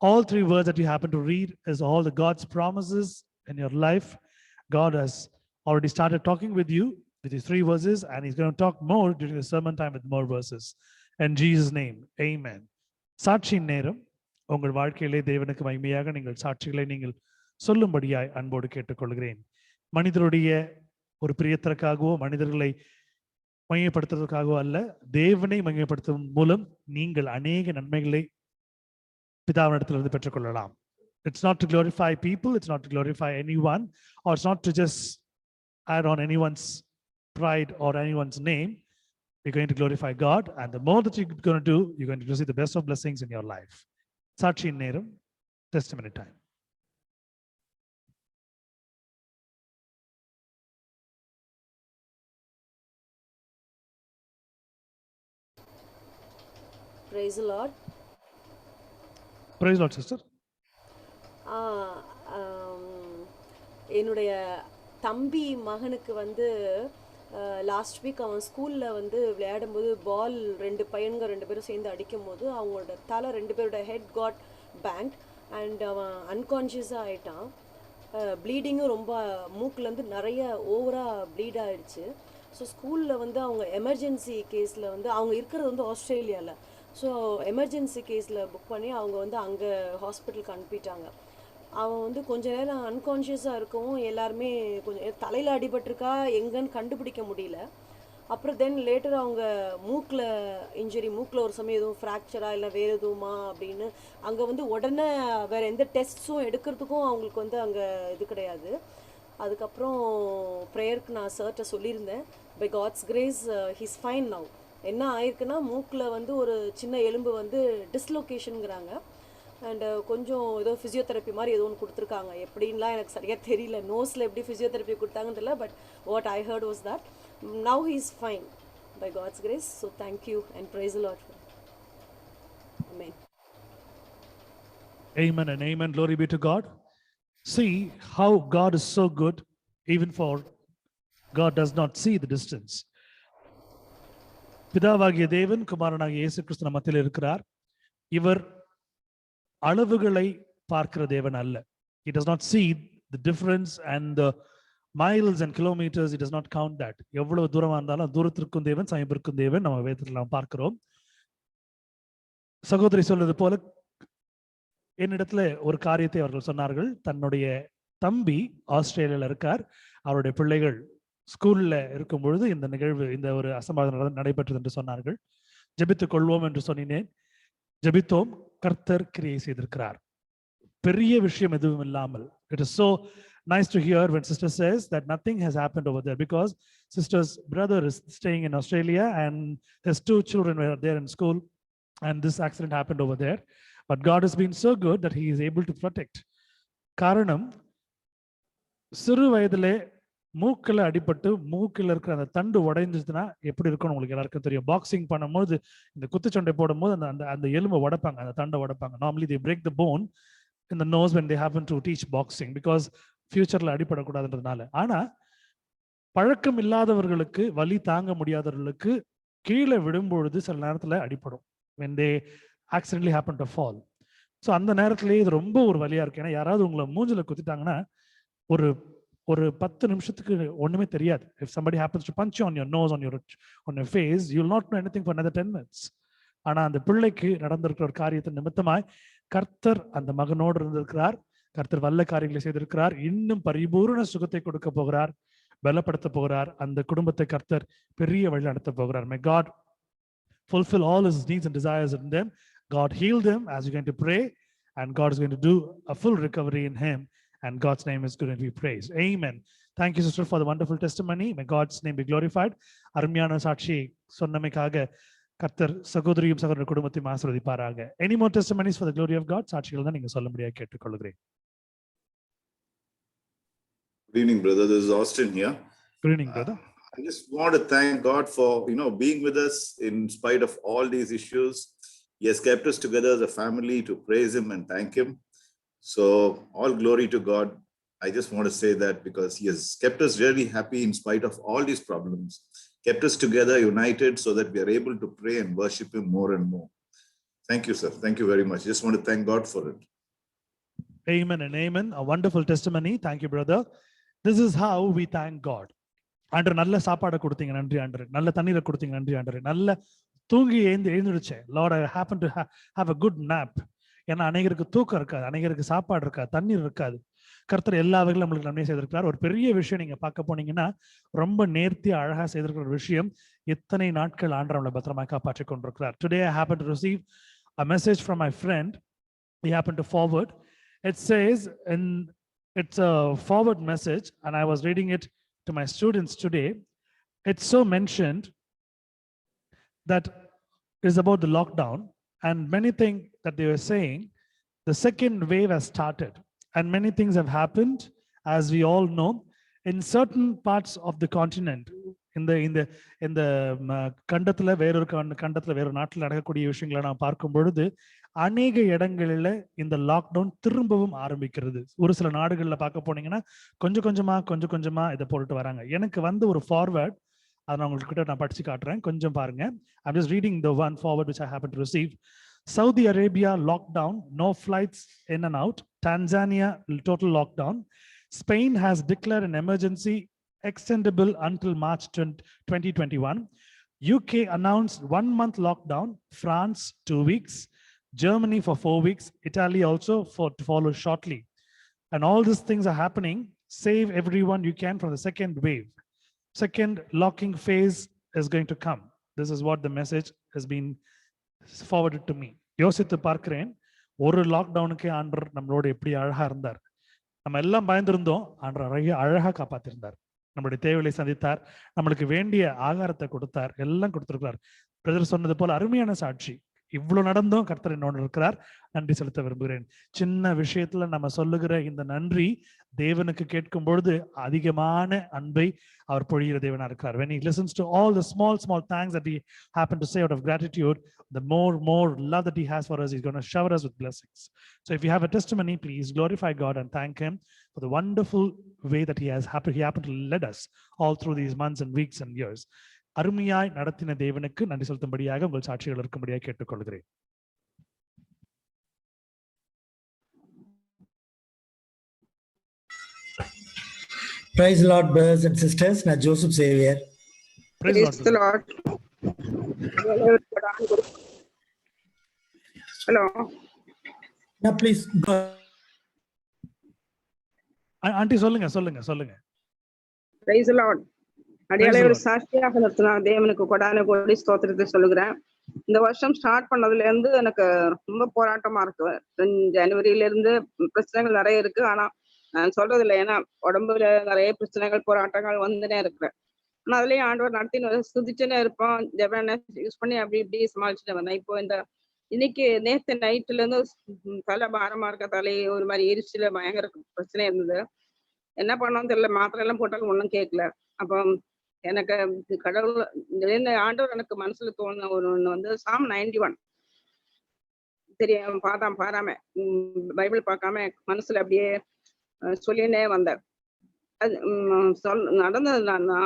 All 3 words that you happen to read is all the God's promises in your life. God has already started talking with you with these 3 verses, and he's going to talk more during the sermon time with more verses. In Jesus' name, amen. சாட்சியின் நேரம். உங்கள் வாழ்க்கையிலே தேவனுக்கு மகிமையாக நீங்கள் சாட்சிகளை நீங்கள் சொல்லும்படியாய் அன்போடு கேட்டுக்கொள்கிறேன். மனிதருடைய ஒரு பிரியத்திற்காகவோ மனிதர்களை மகிமைப்படுத்துவதற்காகவோ அல்ல, தேவனை மகிமைப்படுத்துவதன் மூலம் நீங்கள் அநேக நன்மைகளை பிதாவினிடத்திலிருந்து பெற்றுக்கொள்ளலாம். It's not to glorify people, it's not to glorify anyone, or it's not to just add on anyone's pride or anyone's name. You're going to glorify God, and the more that you're going to do, you're going to receive the best of blessings in your life. சாட்சியின் நேரம், testimony time. Praise the Lord. Praise Lord, sister. என்னுடைய தம்பி மகனுக்கு வந்து last week அவன் ஸ்கூலில் வந்து விளையாடும்போது பால் 2 பேரும் சேர்ந்து அடிக்கும் போது அவங்களோட தலை 2 பேரோட ஹெட் காட் பேங்க் அண்ட் அவன் அன்கான்ஷியஸாக ஆகிட்டான். ப்ளீடிங்கும் ரொம்ப மூக்குலேருந்து நிறைய ஓவராக ப்ளீட் ஆகிடுச்சு. ஸோ ஸ்கூலில் வந்து அவங்க எமர்ஜென்சி கேஸில் வந்து அவங்க இருக்கிறது வந்து ஆஸ்திரேலியாவில். ஸோ எமர்ஜென்சி கேஸில் புக் பண்ணி அவங்க வந்து அங்கே ஹாஸ்பிட்டலுக்கு அனுப்பிட்டாங்க. அவன் வந்து கொஞ்ச நேரம் அன்கான்ஷியஸாக இருக்கவும் எல்லாருமே கொஞ்சம் தலையில் அடிபட்டிருக்கா எங்கன்னு கண்டுபிடிக்க முடியல. அப்புறம் தென் லேட்டர் அவங்க மூக்கில் இன்ஜுரி, மூக்கில் ஒரு சமயம் எதுவும் ஃப்ராக்சரா இல்லை வேறு எதுவுமா அப்படின்னு அங்கே வந்து உடனே வேறு எந்த டெஸ்ட்ஸும் எடுக்கிறதுக்கும் அவங்களுக்கு வந்து அங்கே இது கிடையாது. அதுக்கப்புறம் ப்ரேயருக்கு நான் சர்ட்ட சொல்லியிருந்தேன். By God's grace he's fine now. என்ன ஆயிருக்குன்னா மூக்கில் வந்து ஒரு சின்ன எலும்பு வந்து டிஸ்லொகேஷனுங்கிறாங்க. அண்டு கொஞ்சம் ஏதோ ஃபிசியோதெரப்பி மாதிரி ஏதோ ஒன்று கொடுத்துருக்காங்க. எப்படின்லாம் எனக்கு சரியாக தெரியல. நோஸில் எப்படி ஃபிசியோதெரப்பி கொடுத்தாங்கன்னு தெரியல. But what I heard was that now he is fine by God's grace. So thank you and praise the Lord. Amen. Amen and amen. Glory be to God. See how God is so good, even for God does not see the distance. பிதாவாகிய தேவன் குமாரனாகிய இயேசு கிறிஸ்து மத்தியில் இருக்கிறார். இவர் அளவுகளை பார்க்கிற தேவன் அல்ல. He does not see the difference and the miles and kilometers. He does not count that. எவ்வளவு தூரமா இருந்தாலும் தூரத்திற்கும் தேவன் சமீபத்திற்கும் தேவன் நம்ம வேதத்தில் நாம் பார்க்கிறோம். சகோதரி சொல்றது போல என்னிடத்துல ஒரு காரியத்தை அவர்கள் சொன்னார்கள். தன்னுடைய தம்பி ஆஸ்திரேலியாவில் இருக்கார். அவருடைய பிள்ளைகள் ஸ்கூல்ல இருக்கும் பொழுது இந்த நிகழ்வு, இந்த ஒரு அசம்பாவிதம் நடைபெற்றது என்று சொன்னார்கள். ஜெபித்துக் கொள்வோம் என்று சொன்னேன். ஜெபித்தோம். கர்த்தர் கிரியை செய்திருக்கிறார். பெரிய விஷயம் எதுவும் இல்லாமல். It is so nice to hear when sister says that nothing has happened over there, because sister's brother is staying in Australia and his 2 children were there in school, and this accident happened over there. But God has been so good that he is able to protect. காரணம், சிறு வயதிலே மூக்கில் அடிபட்டு மூக்கில் இருக்கிற அந்த தண்டு உடைஞ்சிச்சுன்னா எப்படி இருக்கும்னு உங்களுக்கு எல்லாருக்கும் தெரியும். பாக்ஸிங் பண்ணும்போது இந்த குத்துச்சண்டை போடும்போது அந்த அந்த எலும்பை உடைப்பாங்க, அந்த தண்டை உடைப்பாங்க. Normally they break the bone in the nose when they happen to teach boxing, because ஃபியூச்சர்ல அடிபடக்கூடாதுன்றதுனால. ஆனா பழக்கம் இல்லாதவர்களுக்கு, வலி தாங்க முடியாதவர்களுக்கு கீழே விடும்பொழுது சில நேரத்துல அடிபடும். when they accidentally happen to fall. So அந்த நேரத்திலேயே இது ரொம்ப ஒரு வலியா இருக்கு. ஏன்னா யாராவது உங்களை மூஞ்சில குத்திட்டாங்கன்னா ஒரு 10 நிமிஷத்துக்கு ஒண்ணுமே தெரியாது. If somebody happens to punch you on your nose, on your face, you will not know anything for another 10 minutes. ஆனா அந்த பிள்ளைக்கு நடந்திருக்கிற ஒரு காரியத்தின் நிமித்தமாய் கர்த்தர் அந்த மகனோடு இருந்திருக்கிறார். கர்த்தர் வல்ல காரியங்களை செய்திருக்கிறார். இன்னும் பரிபூர்ண சுகத்தை கொடுக்க போகிறார், பலப்படுத்த போகிறார். அந்த குடும்பத்தை கர்த்தர் பெரிய வழி நடத்த போகிறார். May God fulfill all his needs and desires in them. God heal them as you're going to pray, and God is going to do a full recovery in him, and God's name is going to be praised. Amen. Thank you, sister, for the wonderful testimony. May God's name be glorified. அருமையான சாட்சி சொன்னமைக்காக கர்த்தர் சகோதரியும் சகோதர குடும்பத்தையும் ஆசீர்வதிப்பாராக. Any more testimonies for the glory of God? சாட்சிகள் தான் நீங்க சொல்லும்படியாக கேட்டுக்கொள்கிறேன். Good evening, brother. This is Austin here. Good evening, brother. I just want to thank God for, being with us in spite of all these issues. He has kept us together as a family to praise him and thank him. So all glory to God. I just want to say that because he has kept us really happy in spite of all these problems, kept us together, united, so that we are able to pray and worship him more and more. Thank you, sir. Thank you very much. Just want to thank God for it. Amen and amen. A wonderful testimony. Thank you, brother. This is how we thank God. ஆண்டவர் நல்ல சாப்பாடை கொடுத்தீங்க, நன்றி ஆண்டவர். நல்ல தண்ணீரை கொடுத்தீங்க, நன்றி ஆண்டவர். நல்ல தூங்கி எழுந்துருச்சேன். Lord, I happen to have a good nap. ஏன்னா அநேகருக்கு தூக்கம் இருக்காது, அநேகருக்கு சாப்பாடு இருக்காது, தண்ணீர் இருக்காது. கர்த்தர் எல்லா வகையிலும் நம்மளுக்கு நன்மை செய்திருக்கிறார். ஒரு பெரிய விஷயம் நீங்க பார்க்க போனீங்கன்னா, ரொம்ப நேர்த்தி அழகா செய்திருக்கிற ஒரு விஷயம், எத்தனை நாட்கள் ஆண்டவர் நம்மளை பத்திரமா காப்பாற்றி கொண்டிருக்கிறார். Today I happen to receive a message from my friend. He happened to forward. It says, it's a forward message, and I was reading it to my students today. It's so mentioned that is about the lockdown, and many things that they were saying, the second wave has started, and many things have happened, as we all know, in certain parts of the continent. இந்த கண்டத்துல வேறொரு கண்டத்துல வேறொரு நாட்டில் நடக்கக்கூடிய விஷயங்களை நாம் பார்க்கும் பொழுது அநேக இடங்களில் இந்த லாக்டவுன் திரும்பவும் ஆரம்பிக்கிறது. ஒரு சில நாடுகளில் பார்க்க போனீங்கன்னா கொஞ்சம் கொஞ்சமா இதை போட்டுட்டு வராங்க. எனக்கு வந்து ஒரு ஃபார்வர்ட், அதை நான் உங்ககிட்ட நான் படிச்சு காட்டுறேன், கொஞ்சம் பாருங்க. I'm just reading the one forward which I happen to receive. Saudi Arabia lockdown, no flights in and out. Tanzania total lockdown. Spain has declared an emergency extendable until March 2021. UK announced 1 month lockdown. France 2 weeks. Germany for 4 weeks. Italy also to follow shortly. And all these things are happening. Save everyone you can from the second wave. Second locking phase is going to come. This is what the message has been forwarded to me. யோசித்து பார்க்கிறேன், ஒரு லாக்டவுனுக்கு ஆண்டவர் நம்மளோட எப்படி அழகா இருந்தார். நம்ம எல்லாம் பயந்திருந்தோம், ஆண்டவர் அழகா காப்பாத்திருந்தார். நம்மளுடைய தேவைகளை சந்தித்தார், நம்மளுக்கு வேண்டிய ஆகாரத்தை கொடுத்தார், எல்லாம் கொடுத்திருக்கிறார். பிரதர் சொன்னது போல அருமையான சாட்சி. இவ்வளவு நடந்தும் கர்த்தர் என்னோடு இருக்கிறார். நன்றி செலுத்த விரும்புகிறேன். சின்ன விஷயத்துல நம்ம சொல்லுகிற இந்த நன்றி தேவனுக்கு கேட்கும் பொழுது அதிகமான அன்பை அவர் பொழிகிற தேவனா இருக்கிறார். When he listens to all the small thanks that he happened to say out of gratitude, the more love that he has for us, he's going to shower us with blessings. So if you have a testimony, please glorify God and thank him for the wonderful way that he happened to lead us all through these months and weeks and years. அருமையாய் நடத்தின தேவனுக்கு நன்றி செலுத்தும்படியாக உங்கள் சாட்சிகள் இருக்கும்படியாக கேட்டுக்கொள்கிறேன். Praise the Lord, brothers and sisters. நான் Joseph Xavier. Praise the Lord. Hello. Now please go. Aunty சொல்லுங்க. Praise the Lord. அடியாளை ஒரு சாட்சியாக நிறுத்தினார். தேவனுக்கு கொடான கோடி ஸ்தோத்திரத்தை சொல்லுகிறேன். இந்த வருஷம் ஸ்டார்ட் பண்ணதுல இருந்து எனக்கு ரொம்ப போராட்டமா இருக்கு. ஜனவரியில இருந்து பிரச்சனைகள் நிறைய இருக்கு. ஆனா நான் சொல்றது இல்லை, ஏன்னா உடம்புல நிறைய பிரச்சனைகள் போராட்டங்கள் வந்துனே இருக்கிறேன். ஆனா அதுலயும் ஆண்டவர் நடத்தின சுதிச்சுன்னே இருப்போம். ஜெபனை யூஸ் பண்ணி அப்படி இப்படி சமாளிச்சுட்டு வந்தேன். இப்போ இன்னைக்கு நேற்று நைட்டுல இருந்து தலை பாரமா இருக்க, தலை ஒரு மாதிரி எரிச்சல பயங்கர பிரச்சனை இருந்தது. என்ன பண்ணோம்னு தெரியல, மாத்திரை எல்லாம் போட்டாலும் ஒன்றும் கேட்கல. அப்போ எனக்கு கடவுள் ஆண்டவர் எனக்கு மனசுல தோணுன ஒண்ணு Psalm 91 தெரியும், பாராம பைபிள் பார்க்காம மனசுல அப்படியே சொல்லினே வந்தார். அது நடந்ததுன்னா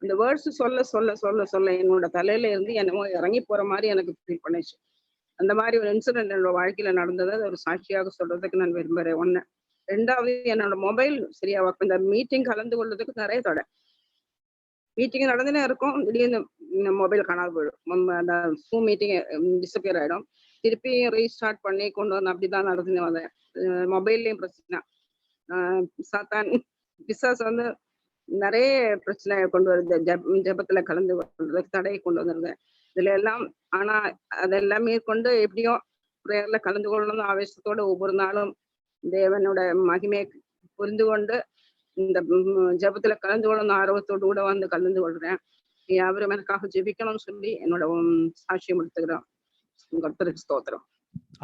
இந்த வேர்ட்ஸ் சொல்ல என்னோட தலையில இருந்து என்னமோ இறங்கி போற மாதிரி எனக்கு ஃபீல் பண்ணிச்சு. அந்த மாதிரி ஒரு இன்சிடென்ட் என்னோட வாழ்க்கையில நடந்தது. அது ஒரு சாட்சியாக சொல்றதுக்கு நான் விரும்புறேன். ஒண்ணு. ரெண்டாவது, என்னோட மொபைல் சரியா இந்த மீட்டிங் கலந்து கொள்றதுக்கு நிறைய தடை. மீட்டிங் நடந்துனே இருக்கும், திடீர்னு மொபைல் காணாது போயிடும். அந்த ஜூம் மீட்டிங் டிஸப்பியர் ஆயிடும். திருப்பி ரீஸ்டார்ட் பண்ணி கொண்டு வந்து அப்படிதான் நடந்துன்னு வந்தேன். மொபைல்லையும் பிரச்சனை. சாத்தான் பிசாசு வந்து நிறைய பிரச்சனை கொண்டு வருது. ஜெபத்துல கலந்து கொள்றதுக்கு தடையை கொண்டு வந்துருது இதுல எல்லாம். ஆனா அதெல்லாம் மேற்கொண்டு எப்படியோ பிரேயர்ல கலந்து கொள்ளணும் ஆவேசத்தோட ஒவ்வொரு நாளும் தேவனோட மகிமையை புரிந்து கொண்டு இந்த ஜெபத்துல கலந்து கொள்ளணும் ஆர்வத்தோடு கூட வந்து கலந்து கொள்றேன். அவரும் எனக்காக ஜெபிக்கணும்னு சொல்லி என்னோட சாட்சியம் எடுத்துக்கிறோம். கர்த்தருக்கு ஸ்தோத்திரம்.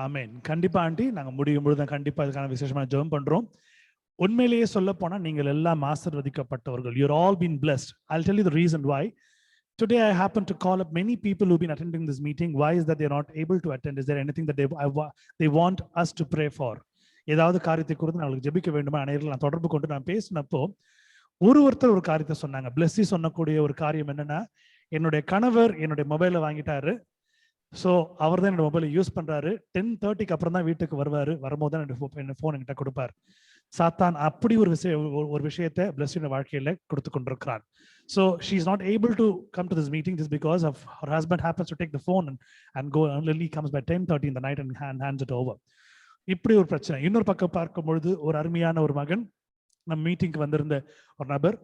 ஆமென். கண்டிப்பா ஆண்டி, நாங்க முடியும் பொழுது கண்டிப்பா இதுக்கான விசேஷமான ஜெபம் பண்றோம். உண்மையிலேயே சொல்ல போனா நீங்கள் எல்லாம் ஆசீர்வதிக்கப்பட்டவர்கள். You're all been blessed. I'll tell you the reason why. Today I happen to call up many people who've been attending this meeting. Why is that they're not able to attend? Is there anything that they want us to pray for? ஏதாவது காரியத்தை குறித்து நாங்களுக்கு ஜெபிக்க வேண்டுமா? அனைவரும் நான் தொடர்பு கொண்டு நான் பேசினப்போ ஒருத்தர் ஒரு காரியத்தை சொன்னாங்க. பிளஸ்ஸி சொன்னக்கூடிய ஒரு காரியம் என்னன்னா, என்னுடைய கணவர் என்னுடைய மொபைலை வாங்கிட்டாரு. ஸோ அவர் தான் என்னோட மொபைலை யூஸ் பண்றாரு. 10:30க்கு அப்புறம் தான் வீட்டுக்கு வருவாரு. வரும்போது தான் என்னோட ஃபோன் என்கிட்ட கொடுப்பார். சாத்தான் அப்படி ஒரு விஷயத்தை பிளஸ்ஸியோட வாழ்க்கையில கொடுத்து கொண்டிருக்கிறான். So she is not able to come to this meeting just because of her husband happens to take the phone and go, and Lily comes by 10:30 in the night and hands it over. இப்படி ஒரு பிரச்சனை. இன்னொரு பக்கம் பார்க்கும் பொழுது ஒரு அருமையான ஒரு மகன், நம்ம மீட்டிங்க்கு வந்திருந்த ஒரு நபர்,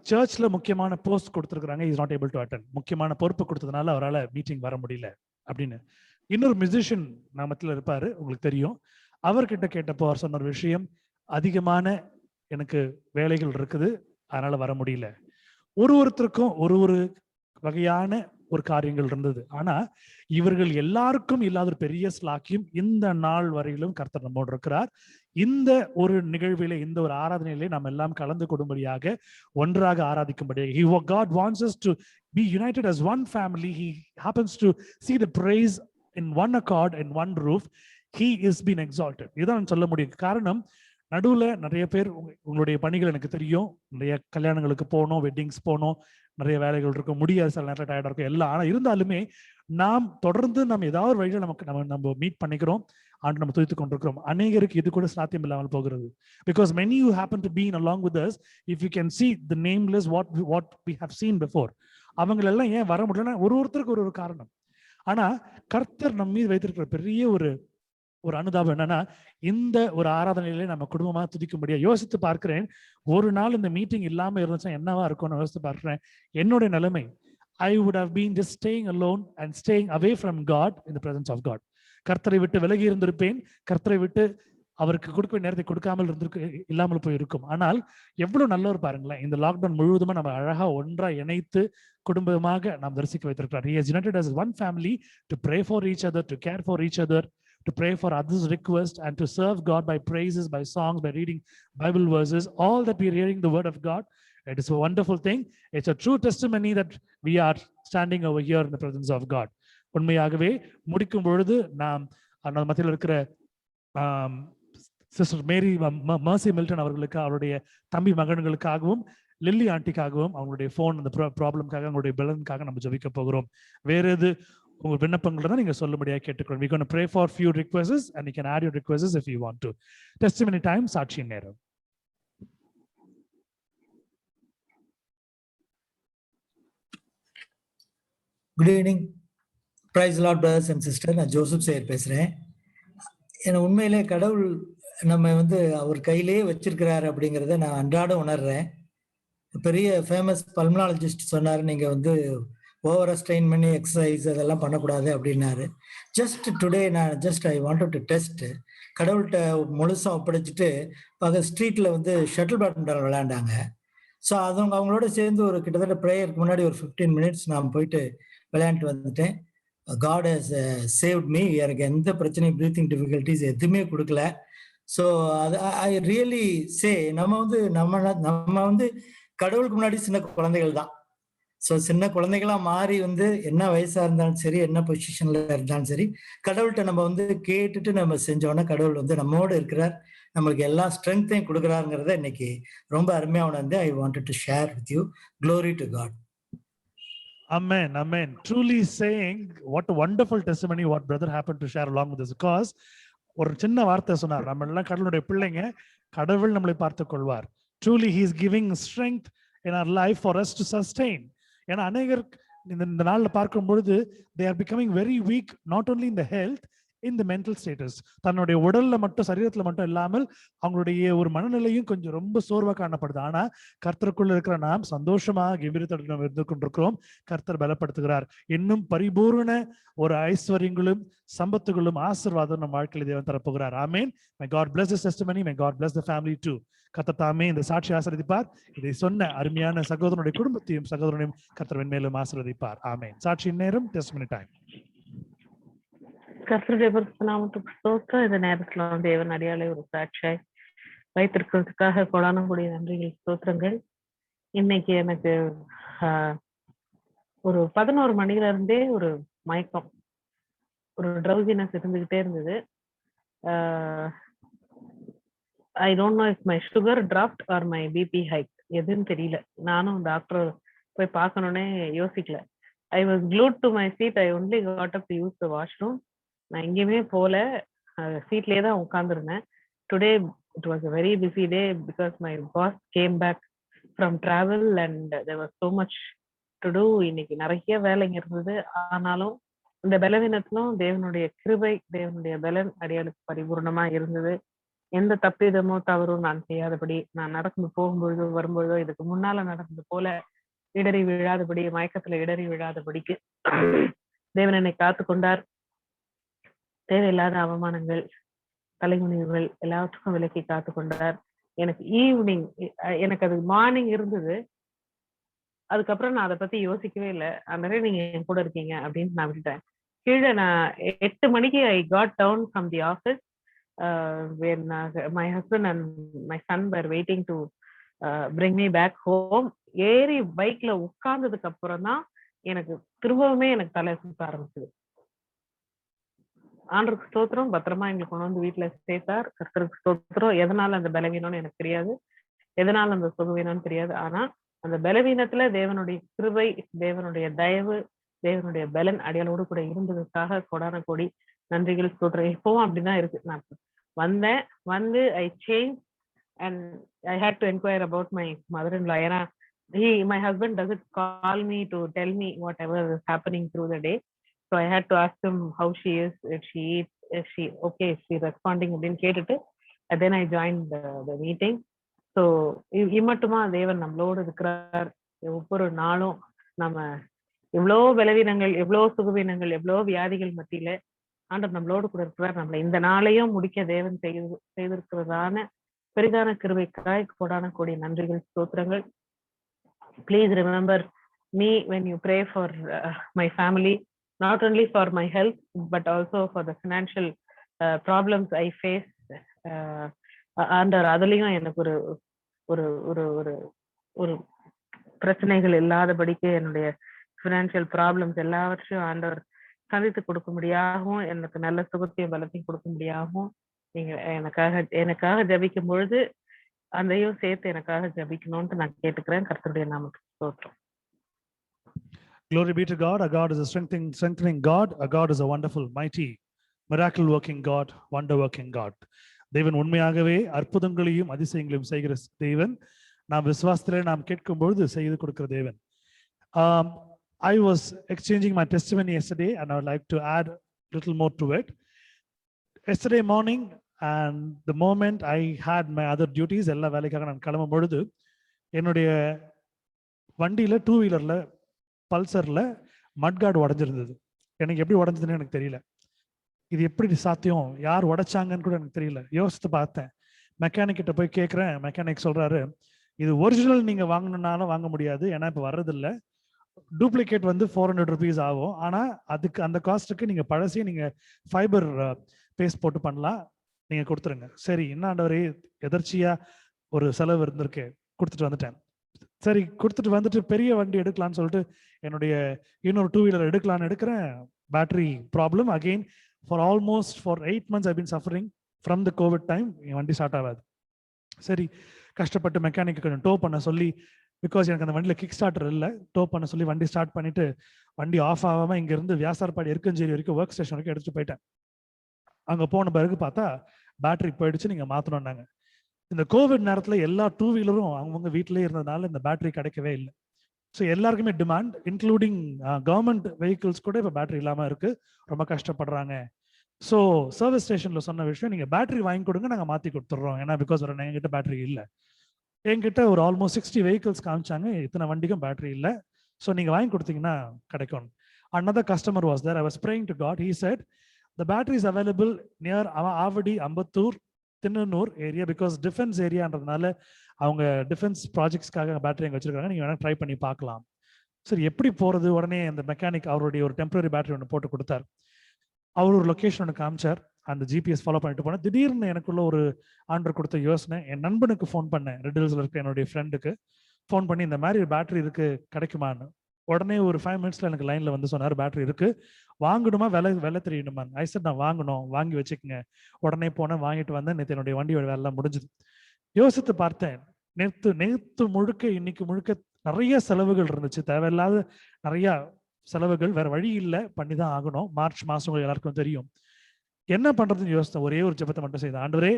சர்ச்ல முக்கியமான போஸ்ட் கொடுத்துருக்காங்க, is not able to attend. முக்கியமான பொறுப்பு கொடுத்ததுனால அவரால் மீட்டிங் வர முடியல அப்படின்னு. இன்னொரு மியூசிஷியன் நாமத்தில் இருப்பாரு, உங்களுக்கு தெரியும். அவர்கிட்ட கேட்டப்போ அவர் சொன்ன ஒரு விஷயம், அதிகமான எனக்கு வேலைகள் இருக்குது, அதனால வர முடியல. ஒருத்தருக்கும் ஒரு வகையான ஒரு காரியங்கள் இருந்தது. ஆனா இவர்கள் எல்லாருக்கும் இல்லாத ஒரு பெரிய ஸ்லாக்கியம் இந்த நாள் வரையிலும் கர்த்தர் நம்மோடு இருக்கிறார். இந்த ஒரு நிகழ்விலே, இந்த ஒரு ஆராதனையிலே நாம் எல்லாம் கலந்து கொடும்படியாக, ஒன்றாக ஆராதிக்கும்படியாக, God wants us to be united as one family. He happens to see the praise in one accord, in one roof. He is being exalted. இதுதான் சொல்ல முடியும். காரணம், நடுவுல நிறைய பேர் உங்களுடைய பணிகள் எனக்கு தெரியும், நிறைய கல்யாணங்களுக்கு போகணும், வெட்டிங்ஸ் போகணும், நிறைய வேலைகள் இருக்கும், முடியாது, சில நேரத்தில் டயர்டா இருக்கும் எல்லாம். ஆனா இருந்தாலுமே நாம் தொடர்ந்து நம்ம ஏதாவது வழியில நம்ம மீட் பண்ணிக்கிறோம், ஆண்டு நம்ம துதித்து கொண்டிருக்கிறோம். அநேகருக்கு இது கூட சாத்தியம் இல்லாமல் போகிறது. Because many who happen to be along with us, if you can see the nameless what we have seen before, அவங்க எல்லாம் ஏன் வர முடியலன்னா ஒருத்தருக்கு ஒரு காரணம். ஆனா கர்த்தர் நம்ம மீது வைத்திருக்கிற பெரிய ஒரு அனுதாபம் என்னன்னா, இந்த ஒரு ஆராதனையிலே நம்ம குடும்பமா துதிக்கும்படியா யோசித்து பார்க்கிறேன். ஒரு நாள் இந்த மீட்டிங் இல்லாம இருந்துச்சா என்னவா இருக்கும்னு யோசித்து பார்க்கிறேன். என்னுடைய நிலைமை, I would have been just staying alone and staying away from God in the presence of God. கர்த்தரை விட்டு விலகி இருந்திருப்பேன். கர்த்தரை விட்டு அவருக்கு கொடுக்க நேரத்தை கொடுக்காமல் இல்லாமல் போயிருக்கும். ஆனால் எவ்வளவு நல்லவர் பாருங்களேன், இந்த லாக்டவுன் முழுவதுமா நம்ம அழகா ஒன்றா இணைத்து குடும்பமாக நாம் தரிசிக்க வைத்திருக்கிறார். He has united as one family to pray for each other, to care for each other, to pray for others' requests, and to serve God by praises, by songs, by reading Bible verses. All that we are hearing the word of God, it is a wonderful thing. It's a true testimony that we are standing over here in the presence of God. உண்மையாகவே முடிக்கும் பொழுது நாம் அந்த மத்தியில் இருக்கிற sister மேரி mercy Milton அவர்களுக்கு, அவருடைய தம்பி மகன்களுக்காகவும், லில்லி ஆண்டிக்காகவும், அவங்களுடைய போன் அந்த ப்ராப்ளம்காக, அவங்களுடைய பலனுக்காக நம்ம ஜெபிக்க போகிறோம். வேற எது உங்க விண்ணப்பங்கள் தான் நீங்க சொல்லும்படியாக கேட்டுக்கிறோம். We're going to pray for few requests and you can add your requests if you want to. Testimony time, சாட்சி நேரம். Good evening. Praise Lord brothers and sister. நான் ஜோசப் சேர் பேசுறேன். ஏன்னா உண்மையிலே கடவுள் நம்ம அவர் கையிலேயே வச்சிருக்கிறாரு அப்படிங்கிறத நான் அன்றாடம் உணர்றேன். பெரிய ஃபேமஸ் பல்மனாலஜிஸ்ட் சொன்னாரு, நீங்க ஓவரா ஸ்ட்ரெயின் பண்ணி எக்ஸசைஸ் அதெல்லாம் பண்ணக்கூடாது அப்படின்னாரு. ஜஸ்ட் டுடே நான் ஐ வாண்டட் டு டெஸ்ட். கடவுள்கிட்ட முழுசா ஒப்படைச்சிட்டு ஸ்ட்ரீட்ல ஷட்டில் பேட்மிண்டன் விளையாண்டாங்க. ஸோ அவங்களோட சேர்ந்து ஒரு கிட்டத்தட்ட ப்ரேயருக்கு முன்னாடி ஒரு 15 மினிட்ஸ் நான் போயிட்டு விளையாண்டுட்டு வந்துட்டேன். God has saved me. எனக்கு எந்த பிரச்சனையும், ப்ரீத்திங் டிஃபிகல்ட்டிஸ் எதுவுமே கொடுக்கல. ஸோ அது ஐ ரியலி சே, நம்ம கடவுளுக்கு முன்னாடி சின்ன குழந்தைகள் தான். ஸோ சின்ன குழந்தைகளா மாறி என்ன வயசா இருந்தாலும் சரி, என்ன பொசிஷன்ல இருந்தாலும் சரி, கடவுள்கிட்ட நம்ம கேட்டுட்டு நம்ம செஞ்சோன்னா கடவுள் நம்மோடு இருக்கிறார், நம்மளுக்கு எல்லா ஸ்ட்ரென்த்தையும் கொடுக்குறாருங்கிறத இன்னைக்கு ரொம்ப அருமையா உணர்ந்து I wanted to share with you. Glory to God. Amen, amen. Truly saying, what a wonderful testimony what brother happened to share along with us. Because ஒரு சின்ன வார்த்தை சொன்னார், நம்ம எல்லாம் கடவுளுடைய பிள்ளைங்க, கடவுள் நம்மளை பார்த்துக் கொள்வார். Truly he is giving strength in our life for us to sustain. ஏன்னா அநேகர் இந்த நாள்ல பார்க்கும் பொழுது they are becoming very weak, not only in the health, in the mental status. தன்னுடைய உடல்ல மட்டும் சரீரத்துல மட்டும் இல்லாமல் அவங்களுடைய ஒரு மனநிலையும் கொஞ்சம் ரொம்ப சோர்வா காணப்படுது. ஆனா கர்த்தருக்குள்ள இருக்கிற நாம் சந்தோஷமாக கம்பீரத்துடன் இருந்து கொண்டிருக்கிறோம். கர்த்தர் பலப்படுத்துகிறார். இன்னும் பரிபூர்ண ஒரு ஐஸ்வர்யங்களும் சம்பத்துகளும் ஆசீர்வாதம் நம் வாழ்க்கையில் தேவன் தரப்போகிறார். ஆமென். May God bless this testimony. May God bless the family too. கர்த்தர் தாமே இந்த சாட்சி ஆசீர்வதிப்பார். இதை சொன்ன அருமையான சகோதரனுடைய குடும்பத்தையும் சகோதரனையும் கர்த்தர் மேலும் ஆசீர்வதிப்பார். ஆமென். சாட்சியின் நேரம், டெஸ்டிமனி டைம். கர்த்தருடைய பரிசுத்த நாமத்துக்கு ஸ்தோத்திரம். இந்த நேரத்துல தேவன் அடியாளை ஒரு சாட்சியாய் வைத்திருக்கிறதுக்காக கொடானக்கூடிய நன்றிகள், ஸ்தோத்திரங்கள். இன்னைக்கு எனக்கு ஒரு 11 மணில இருந்தே ஒரு மயக்கம், ஒரு ட்ரௌசினஸ் இருந்துகிட்டே இருந்தது. I don't know if my sugar dropped or my BP hike, எதுன்னு தெரியல. நானும் டாக்டர் போய் பார்க்கணுன்னே யோசிக்கல. ஐ வாஸ் glued to my seat. I only got up to use the washroom. நான் எங்கேயுமே போல, சீட்லேயே தான் உட்காந்துருந்தேன். Today it was a very busy day because my boss came back from travel and there was so much to do. இன்னைக்கு நிறைய வேலைங்க இருந்தது. ஆனாலும் இந்த பலவீனத்திலும் தேவனுடைய கிருபை, தேவனுடைய பலன் அடியாளுக்கு பரிபூர்ணமா இருந்தது. எந்த தப்பிதமோ தவறும் நான் செய்யாதபடி, நான் நடந்து போகும்பொழுதோ வரும்பொழுதோ இதுக்கு முன்னால நடந்தது போல இடறி விழாதபடி, மயக்கத்துல இடறி விழாதபடிக்கு தேவன் என்னை காத்து கொண்டார். தேவையில்லாத அவமானங்கள், தலைமுனிவுகள் எல்லாத்துக்கும் விலக்கி காத்து கொண்டார். எனக்கு ஈவினிங், எனக்கு அது மார்னிங் இருந்தது. அதுக்கப்புறம் நான் அதை பத்தி யோசிக்கவே இல்லை. அதனால நீங்க என் கூட இருக்கீங்க அப்படின்னு நான் விட்டுட்டேன். கீழே நான் 8 மணிக்கு I got down from the office. when my husband and my son were waiting to bring me back home. ஏறி பைக்ல உட்கார்ந்ததுக்கு அப்புறம் தான் எனக்கு திரும்பவுமே எனக்கு தலை சுத்த ஆரம்பிச்சது. ஆண்டருக்கு ஸ்தோத்திரம், பத்திரமா எங்களுக்கு கொண்டு வந்து வீட்டுல சேர்த்தார். கர்த்தருக்கு ஸ்தோத்திரம். எதனால அந்த பலவீனம்னு எனக்கு தெரியாது, எதனால அந்த சுகவீனம்னு தெரியாது. ஆனா அந்த பலவீனத்துல தேவனுடைய கிருபை, தேவனுடைய தயவு, தேவனுடைய பலன் அடியாளோடு கூட இருந்ததுக்காக கொடான கோடி நன்றிகள் ஸ்தோத்திரம். இப்பவும் அப்படிதான் இருக்கு. நான் வந்தேன், வந்து I change and I had to enquire about my mother in law. ஏன்னா my husband doesn't call me to tell me whatever is happening through the day. So I had to ask him how she is, if she eats, if she okay, if she responding அப்படின்னு கேட்டுட்டு and then I joined the meeting. So இம்மட்டுமா தேவன் நம்மளோடு இருக்கிறார். ஒவ்வொரு நாளும் நம்ம எவ்வளோ பலவீனங்கள், எவ்வளோ சுகவீனங்கள், எவ்வளோ வியாதிகள் மத்தியில ஆண்டவர் நம்மளோடு கூட இருக்கிறார். நம்மளை இந்த நாளையும் முடிக்க தேவன் செய்திருக்கிறதான பெரிதான கிருபைக்காய் கோடான கோடி நன்றிகள், ஸ்தோத்திரங்கள். Please remember me when you pray for my family, not only for my health but also for the financial problems I face. அதுலயும் எனக்கு ஒரு ஒரு ஒரு ஒரு ஒரு பிரச்சனைகள் இல்லாதபடிக்கு என்னுடைய ஃபினான்ஷியல் ப்ராப்ளம்ஸ் எல்லாவற்றையும் ஆண்டவர் சந்தித்து கொடுக்க முடியாகவும், எனக்கு நல்ல சுகத்தையும் பலத்தையும் கொடுக்க முடியாகவும் நீங்க எனக்காக ஜபிக்கும் பொழுது அதையும் சேர்த்து எனக்காக ஜபிக்கணும்னு நான் கேட்டுக்கிறேன். கர்த்தருடைய நாமத்துக்கு ஸ்தோத்திரம். Glory be to God. Our God is a strengthening God. Our God is a wonderful, mighty, miracle working God, wonder working God. தேவன் உண்மையாகவே அற்புதங்களையும் அதிசயங்களையும் செய்கிற தேவன். நாம் விசுவாசத்திலே நாம் கேட்கும் பொழுது செய்து கொடுக்கிற தேவன். I was exchanging my testimony yesterday and I would like to add a little more to it. Yesterday morning and the moment I had my other duties, எல்லா வேலைக்காக நான் கிளம்பும் பொழுது என்னுடைய வண்டியில 2-வீலர்ல பல்சர்ல மட்கார்டு உடஞ்சிருந்தது. எனக்கு எப்படி உடஞ்சதுன்னு எனக்கு தெரியல. இது எப்படி சாத்தியம், யார் உடைச்சாங்கன்னு கூட எனக்கு தெரியல. யோசித்து பார்த்தேன். மெக்கானிக் கிட்ட போய் கேட்குறேன். மெக்கானிக் சொல்றாரு, இது ஒரிஜினல் நீங்க வாங்கணும்னாலும் வாங்க முடியாது, ஏன்னா இப்போ வர்றதில்ல. டூப்ளிகேட் வந்து 400 rupees ஆகும். ஆனா அதுக்கு அந்த காஸ்ட்டுக்கு நீங்க பழசையும் நீங்க ஃபைபர் பேஸ்ட் போட்டு பண்ணலாம், நீங்க கொடுத்துருங்க. சரி, என்ன ஆண்டவரே, எதர்ச்சியா ஒரு செலவு இருந்திருக்கு, கொடுத்துட்டு வந்துட்டேன். சரி, கொடுத்துட்டு வந்துட்டு பெரிய வண்டி எடுக்கலாம்னு சொல்லிட்டு என்னுடைய இன்னொரு 2-வீலர் எடுக்கிறேன். Battery problem again. For almost for 8 months I've been suffering from the COVID time. என் வண்டி ஸ்டார்ட் ஆகாது. சரி, கஷ்டப்பட்டு மெக்கானிக்கு கொஞ்சம் டோ பண்ண சொல்லி, பிகாஸ் எனக்கு அந்த வண்டியில் கிக் ஸ்டார்டர் இல்லை, டோ பண்ண சொல்லி வண்டி ஸ்டார்ட் பண்ணிட்டு வண்டி ஆஃப் ஆகாமல் இங்கேருந்து வியாசார்பாடி இருக்கஞ்சேரி வரைக்கும் ஒர்க் ஸ்டேஷன் வரைக்கும் எடுத்துட்டு போயிட்டேன். அங்கே போன பிறகு பார்த்தா பேட்டரி போயிடுச்சு, நீங்கள் மாற்றணுன்னாங்க. இந்த கோவிட் நேரத்தில் எல்லா 2-வீலரும் அவங்கவுங்க வீட்டிலே இருந்ததுனால இந்த பேட்டரி கிடைக்கவே இல்லை. ஸோ எல்லாருக்குமே டிமாண்ட், இன்க்ளூடிங் கவர்மெண்ட் வெஹிக்கிள்ஸ் கூட இப்போ பேட்டரி இல்லாமல் இருக்குது, ரொம்ப கஷ்டப்படுறாங்க. ஸோ சர்வீஸ் ஸ்டேஷன்ல சொன்ன விஷயம், நீங்க பேட்டரி வாங்கி கொடுங்க, நாங்க மாத்தி கொடுத்துட்றோம். ஏன்னா பிகாஸ் என்கிட்ட பேட்டரி இல்லை. என்கிட்ட ஒரு ஆல்மோஸ்ட் 60 வெஹிக்கிள்ஸ் காமிச்சாங்க, இத்தனை வண்டிக்கும் பேட்டரி இல்லை. ஸோ நீங்க வாங்கி கொடுத்தீங்கன்னா கிடைக்கும். Another customer was there. I was praying to God. He said the battery is available near Avadi, Ambattur, Thinnur area because defense ஏரியான்றதுனால அவங்க டிஃபென்ஸ் ப்ராஜெக்ட்ஸ்க்காக பேட்டரி அங்கே வச்சிருக்காங்க, நீங்க வேணா ட்ரை பண்ணி பார்க்கலாம். சரி, எப்படி போறது? உடனே அந்த மெக்கானிக் அவருடைய ஒரு டெம்பரரி பேட்டரி ஒன்று போட்டு கொடுத்தார். அவர் ஒரு லொக்கேஷன் ஒன்று காமிச்சார், அந்த ஜிபிஎஸ் ஃபாலோ பண்ணிட்டு போனேன். திடீர்னு எனக்குள்ள ஒரு ஆண்டர் கொடுத்த யோசனை, என் நண்பனுக்கு ஃபோன் பண்ணேன், ரெட் ஹில்ஸ்ல இருக்க என்னுடைய ஃப்ரெண்டுக்கு ஃபோன் பண்ணி இந்த மாதிரி பேட்டரி இருக்கு கிடைக்குமான்னு. உடனே ஒரு 5 மினிட்ஸ்ல எனக்கு லைன்ல வந்து சொன்னார், பேட்டரி இருக்கு, வாங்கணுமா, விலை தெரியணுமா? ஐ செட் நான் வாங்கணும், வாங்கி வச்சுக்கோங்க. உடனே போனேன், வாங்கிட்டு வந்தேன். நேற்று என்னுடைய வண்டியோட வேலை முடிஞ்சுது. யோசித்து பார்த்தேன், நேற்று முழுக்க இன்னைக்கு முழுக்க நிறைய செலவுகள் இருந்துச்சு, தேவையில்லாத நிறைய செலவுகள், வேற வழி இல்லை, பண்ணிதான் ஆகணும். மார்ச் மாசம் உங்களுக்கு எல்லாருக்கும் தெரியும். என்ன பண்றதுன்னு யோசித்தேன். ஒரே ஒரு ஜெபத்தை மட்டும் செய்தேன், ஆண்டவரே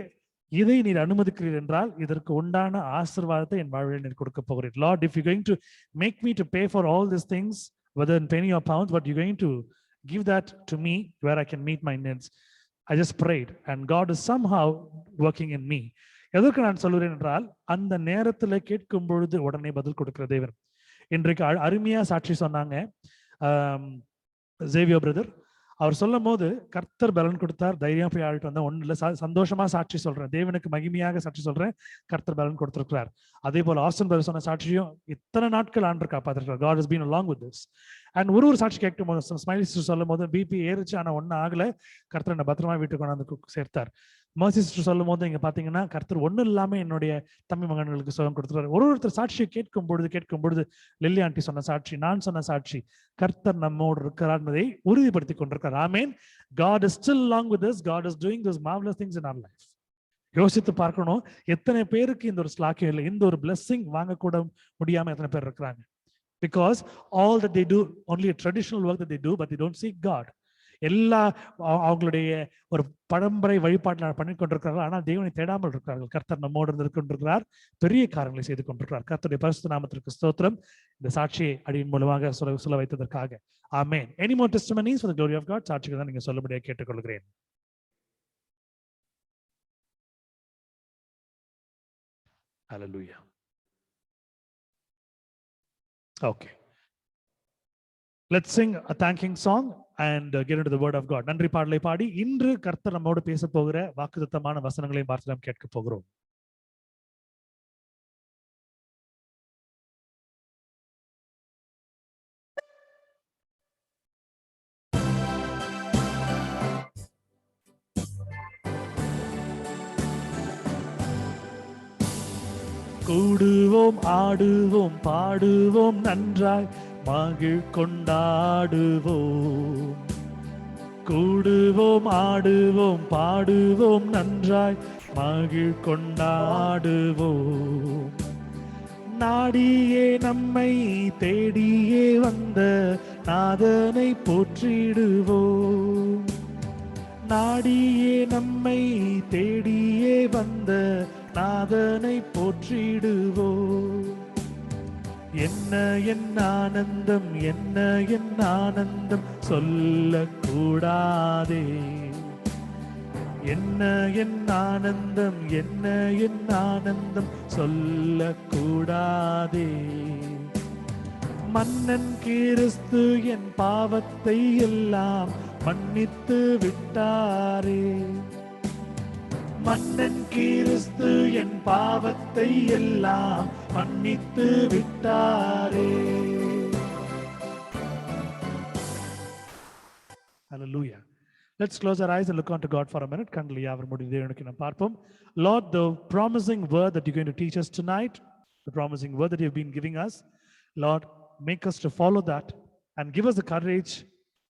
இதை நீர் அனுமதிக்கிறீர் என்றால் இதற்கு உண்டான ஆசீர்வாதத்தை என் வாழ்வில் நீர் கொடுக்க போகிறீர். Lord, if you're going to make me to pay for all these things, whether in penny or pounds, but you're going to give that to me where I can meet my needs. I just prayed and God is somehow working in me. எதற்கு நான் சொல்கிறேன் என்றால், அந்த நேரத்துல கேட்கும் பொழுது உடனே பதில் கொடுக்கிற தேவன். இன்றைக்கு அருமையா சாட்சி சொன்னாங்க ஜேவியர் பிரதர். அவர் சொல்லும் போது கர்த்தர் பலன் கொடுத்தார், தைரியம் போய் ஆடிட்டு வந்தேன், ஒன்றும் இல்லை, சந்தோஷமா சாட்சி சொல்றேன், தேவனுக்கு மகிமையாக சாட்சி சொல்றேன், கர்த்தர் பலன் கொடுத்திருக்கிறார். அதே போல ஆஸ்டன் பிரதர் சொன்ன சாட்சியும் இத்தனை நாட்கள் ஆண்டு காப்பாத்திருக்கிறார். God has been along with this. And ஒரு சாட்சி கேட்கும் போது, ஸ்மைலி சிஸ்டர் சொல்லும் போது பிபி ஏறிச்சு, ஆனா ஒன்னும் ஆகல, கர்த்தர் என்ன பத்திரமா வீட்டுக்கு கொண்டாந்து சேர்த்தார். மர்சி சிஸ்டர் சொல்லும் போது இங்க பாத்தீங்கன்னா கர்த்தர் ஒன்னும் இல்லாம என்னுடைய தம்பி மகன்களுக்கு சுகம் கொடுத்துருவாரு. ஒருத்தர் சாட்சியை கேட்கும் பொழுது லில்லி ஆண்டி சொன்ன சாட்சி, நான் சொன்ன சாட்சி, கர்த்தர் நம்மோடு இருக்கிறார் என்பதை உறுதிப்படுத்தி கொண்டிருக்கிறார். ஆமென். God is still along with us. God is doing those marvelous things in our life. யோசித்து பார்க்கணும், எத்தனை பேருக்கு இந்த ஒரு ஸ்லாக்கியம் இல்லை, இந்த ஒரு பிளெஸிங் வாங்கக்கூட முடியாம எத்தனை பேர் இருக்கிறாங்க. Because all that they do, only a traditional work that they do, but they don't seek God. எல்லா அவங்களுடைய ஒரு பரம்பரை வழிபாட்டில் பண்ணி கொண்டிருக்கிறார்கள், ஆனால் தேவனை தேடாமல் இருக்கிறார்கள். கர்த்தர் நம்மோடு இருந்து கொண்டிருக்கிறார், பெரிய காரியங்களை செய்து கொண்டிருக்கிறார். கர்த்தருடைய பரிசுத்த நாமத்திற்கு ஸ்தோத்திரம். இந்த சாட்சியை அடியின் மூலமாக சொல்ல வைத்ததற்காக. ஆமென். Any more testimonies for the glory of God? சாட்சிகள் தான் நீங்க சொல்லபடியாக கேட்டுக்கொள்கிறேன். Hallelujah. Okay. Let's sing a thanking song and get into the word of God. நன்றி பாடலை பாடி இன்று கர்த்தர் நம்மோடு பேச போகிற வாக்குத்தத்தமான வசனங்களையும் பார்த்து நாம் கேட்க போகிறோம். கூடுவோம், ஆடுவோம், பாடுவோம், நன்றாய் மகிழ் கொண்டாடுவோம். கூடுவோம், ஆடுவோம், பாடுவோம், நன்றாய் மகிழ் கொண்டாடுவோம். நாடியே நம்மை தேடியே வந்த நாதனை போற்றிடுவோம். நாடியே நம்மை தேடியே வந்த நாதனை போற்றிடுவோம். என்ன என் ஆனந்தம், என்ன என் ஆனந்தம் சொல்லக்கூடாதே. என்ன என் ஆனந்தம், என்ன என் ஆனந்தம் சொல்லக்கூடாதே. மன்னன் கிறிஸ்து என் பாவத்தை எல்லாம் மன்னித்து விட்டாரே. மன்னன் கிறிஸ்து என் பாவத்தை எல்லாம் மன்னித்து விட்டாரே. Hallelujah. Let's close our eyes and look unto God for a minute. கண்களை யாவர் மூடி தேவனுக்கு நாம் பார்ப்போம். Lord, the promising word that you're going to teach us tonight, the promising word that you've been giving us, Lord, make us to follow that and give us the courage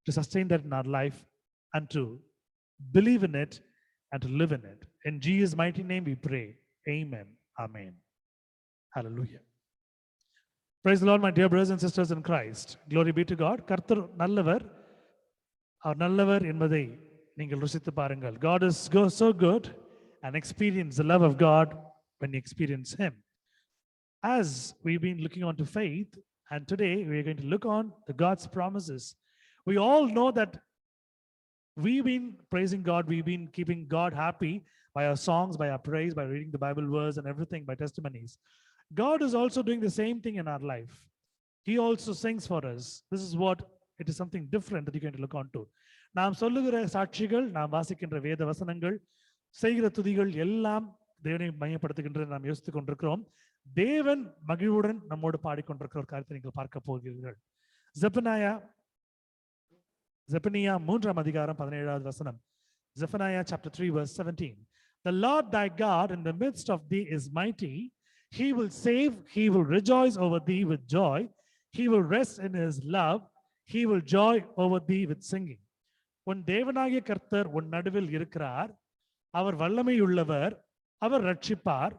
to sustain that in our life and to believe in it and to live in it. In Jesus' mighty name we pray. Amen. Amen. Hallelujah. Praise the Lord, my dear brothers and sisters in Christ. Glory be to God. கர்த்தர் நல்லவர். அவர் நல்லவர் என்பதை நீங்கள் ருசித்து பாருங்கள். God is so good, and experience the love of God when you experience Him. As we've been looking on to faith, and today we are going to look on the God's promises. We all know that We've been praising God, we've been keeping God happy by our songs, by our praise, by reading the Bible verse and everything, by testimonies. God is also doing the same thing in our life. He also sings for us. This is what it is, something different that you can look on to. நாம் சொல்லுகிற சாட்சிகள், நாம் வாசிக்கின்ற வேத வசனங்கள், செய்கிற துதிகள் எல்லாம் தேவனை மையப்படுத்துகின்ற நாம் யோசித்துக் கொண்டிருக்கிறோம். தேவன் மகிழ்வுடன் நம்மோடு பாடிக்கொண்டிருக்கிற ஒரு காரியத்தை நீங்கள் பார்க்க போகிறீர்கள். Zephaniah 3 அதிகாரம் 17வது வசனம். Zephaniah chapter 3 verse 17. The Lord thy God in the midst of thee is mighty. He will save, he will rejoice over thee with joy. He will rest in his love. He will joy over thee with singing. உன் தேவனாகிய கர்த்தர் உன் நடுவில் இருக்கிறார். அவர் வல்லமையுள்ளவர். அவர் ரட்சிப்பார்.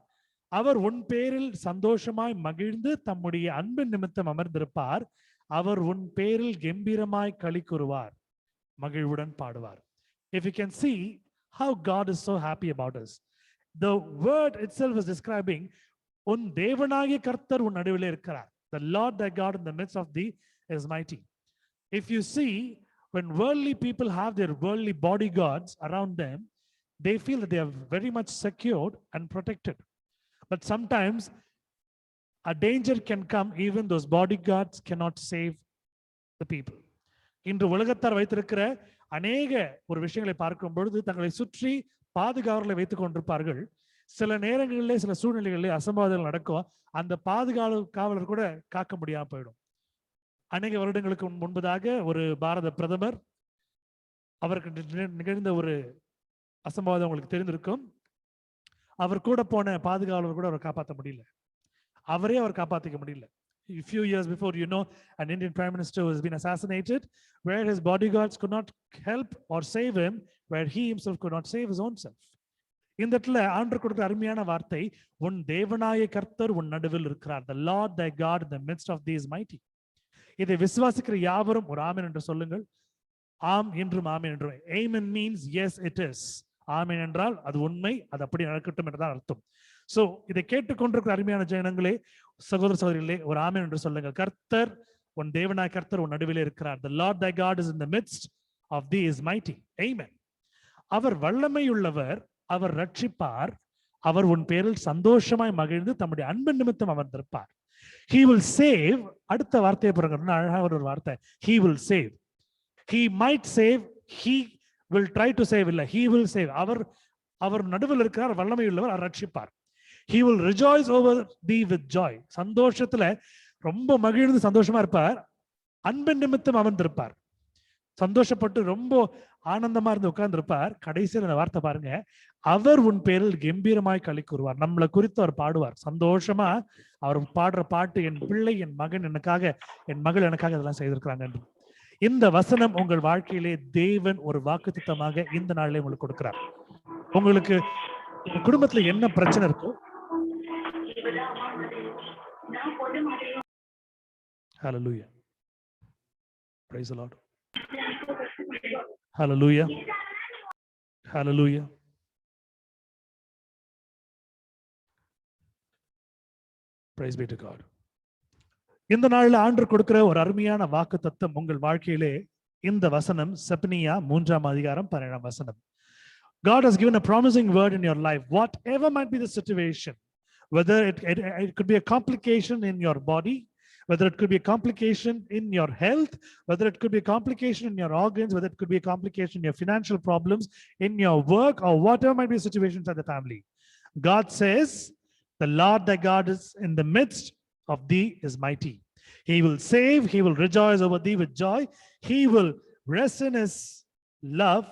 அவர் உன் பேரில் சந்தோஷமாய் மகிழ்ந்து தம்முடைய அன்பின் நிமித்தம் அமர்ந்திருப்பார். அவர் உன் பேரில் கம்பீரமாய் களி கூறுவார், மகிழ்வுடன் பாடுவார். If you can see how God is so happy about us. The word itself is describing உன் தேவனாகிய கர்த்தர் உன் நடுவிலே இருக்கிறார். The Lord thy God in the midst of thee is mighty. If you see, when worldly people have their worldly bodyguards around them, they feel that they are very much secured and protected. But sometimes a danger can come, even those bodyguards cannot save the people. இன்று உலகத்தார் வைத்திருக்கிற அநேக ஒரு விஷயங்களை பார்க்கும் பொழுது தங்களை சுற்றி பாதுகாவலர்களை வைத்துக் கொண்டிருப்பார்கள். சில நேரங்களிலே சில சூழ்நிலைகளிலே அசம்பாவிதங்கள் நடக்கும். அந்த பாதுகாவலர் கூட காக்க முடியாம போயிடும். அநேக வருடங்களுக்கு முன்பதாக ஒரு பாரத பிரதமர், அவருக்கு நிகழ்ந்த ஒரு அசம்பாவிதம் உங்களுக்கு தெரிந்திருக்கும். அவர் கூட போன பாதுகாவலர் கூட அவர் காப்பாற்ற முடியல. அவரே அவர் காப்பாற்றிக்க முடியல. A few years before, you know, an Indian prime minister has been assassinated, where his bodyguards could not help or save him, where he himself could not save his own self. இந்த இடத்துல ஆண்டவர் கொடுக்கிற அருமையான வார்த்தை, உன் தேவனாய கர்த்தர் உன் நடுவில் இருக்கிறார். The Lord thy God in the midst of thee is mighty. இதை விசுவாசிக்கிற யாவரும் ஒரு ஆமென் என்று சொல்லுங்கள். ஆம் என்றும் ஆமென் என்றும். Amen means yes it is. ஆமென் என்றால் அது உண்மை, அது அப்படி நடக்கட்டும் என்றுதான் அர்த்தம். சோ இதை கேட்டுக்கொண்டிருக்கிற அருமையான ஜனங்களே, சகோதர சகோதரிகளே, ஒரு ஆமென் என்று சொல்லுங்க. கர்த்தர் உன் தேவனாய் கர்த்தர் உன் நடுவிலே இருக்கிறார். The Lord thy God is in the midst of thee is mighty. Amen. அவர் வல்லமையுள்ளவர், அவர் ரட்சிப்பார், அவர் உன் பேரில் சந்தோஷமாய் மகிழ்ந்து தம்முடைய அன்பின் நிமித்தம் அமர்ந்திருப்பார். He will save. அடுத்த வார்த்தையை பாருங்க, அழகான ஒரு வார்த்தை. He will save. He might save. He will try to save. இல்ல, he will save. அவர் நடுவில் இருக்கிறார், வல்லமையுள்ளவர், அவர் ரட்சிப்பார். He will rejoice over thee with joy. சந்தோஷத்துல ரொம்ப மகிழ்ந்து சந்தோஷமா இருப்பார். அன்பின் நிமித்தம் அமர்ந்திருப்பார். சந்தோஷப்பட்டு ரொம்ப ஆனந்தமா இருந்து உட்கார்ந்து இருப்பார். கடைசியில் அந்த வார்த்தை பாருங்க, அவர் உன் பேரில் கம்பீரமாய் களி கூறுவார். நம்மளை குறித்து அவர் பாடுவார். சந்தோஷமா அவர் பாடுற பாட்டு, என் பிள்ளை, என் மகன் எனக்காக, என் மகள் எனக்காக இதெல்லாம் செய்திருக்கிறாங்க என்று. இந்த வசனம் உங்கள் வாழ்க்கையிலே தேவன் ஒரு வாக்குத்தத்தமாக இந்த நாளிலே உங்களுக்கு கொடுக்கிறார். உங்களுக்கு குடும்பத்துல என்ன பிரச்சனை இருக்கோ, Hallelujah. Praise the Lord. Hallelujah. Hallelujah. Praise be to God. இந்த நாளில் ஆண்டவர் கொடுக்கிற ஒரு அருமையான வாக்குத்தத்தம் உங்கள் வாழ்க்கையிலே இந்த வசனம், செப்பனியா 3 அதிகாரம் 17 வசனம். God has given a promising word in your life. Whatever might be the situation, whether it could be a complication in your body, whether it could be a complication in your health, whether it could be a complication in your organs, whether it could be a complication in your financial problems, in your work, or whatever might be the situations of the family. God says, the Lord thy God is in the midst of thee is mighty. He will save, he will rejoice over thee with joy. He will rest in his love.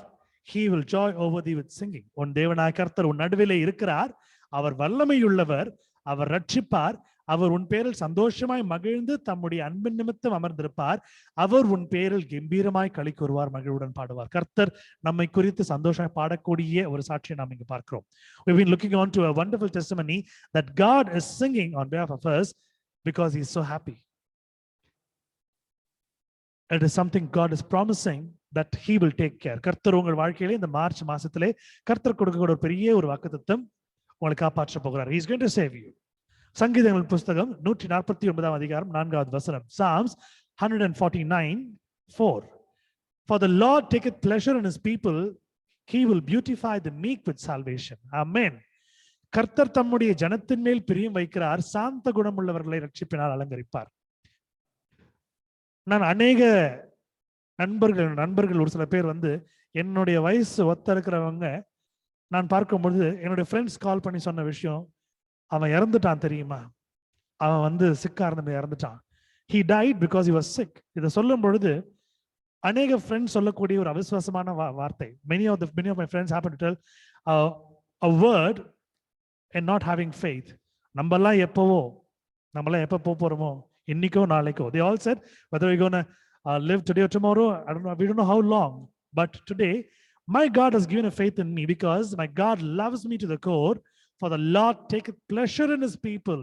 He will joy over thee with singing. உன் தேவனாய் கர்த்தர் உன் நடுவிலே இருக்கிறார். அவர் வல்லமையுள்ளவர், அவர் ரட்சிப்பார், அவர் உன் பேரில் சந்தோஷமாய் மகிழ்ந்து தம்முடைய அன்பின் நிமித்தம் அமர்ந்திருப்பார். அவர் உன் பேரில் கம்பீரமாய் களி கூறுவார், மகிழ்வுடன் பாடுவார். கர்த்தர் நம்மை குறித்து சந்தோஷமாய் பாடக்கூடிய ஒரு சாட்சியை நாம் இங்கு பார்க்கிறோம். We've been looking on to a wonderful testimony that God is singing on behalf of us because he is so happy. It is something God is promising that he will take care. கர்த்தர் உங்கள் வாழ்க்கையிலே இந்த March மாசத்திலே கர்த்தர் கொடுக்கக்கூடிய ஒரு பெரிய ஒரு வாக்குத்தத்தம் உங்களை காப்பாற்ற போகிறார். He is going to save you. சங்கீதங்கள் புஸ்தகம் 149 அதிகாரம் 4வது வசனம். Psalms 149:4. For the Lord taketh pleasure in his people, he will beautify the meek with salvation. Amen. கர்த்தர் தம்முடைய ஜனத்தின் மேல் பிரியம் வைக்கிறார், சாந்த குணமுள்ளவர்களை ரட்சிப்பினால் அலங்கரிப்பார். நான் அநேக நண்பர்கள் ஒரு சில பேர் வந்து என்னுடைய வயசு ஒத்த இருக்கிறவங்க நான் பார்க்கும்பொழுது என்னுடைய ஃப்ரெண்ட்ஸ் கால் பண்ணி சொன்ன விஷயம், அவன் இறந்துட்டான் தெரியுமா, அவன் வந்து சிக்கா இருந்து இறந்துட்டான். He died because he was sick. இதை சொல்லும் பொழுது அநேக ஃப்ரெண்ட்ஸ் சொல்லக்கூடிய ஒரு அவிசுவாசமான வார்த்தை. Many of my friends happen to tell a word and not having faith. நம்மலாம் எப்போ போறோமோ, இன்னைக்கோ நாளைக்கோ. They all said whether we're going to live today or tomorrow, I don't know, we don't know how long, but today my God has given a faith in me because my God loves me to the core. For the Lord taketh pleasure in his people,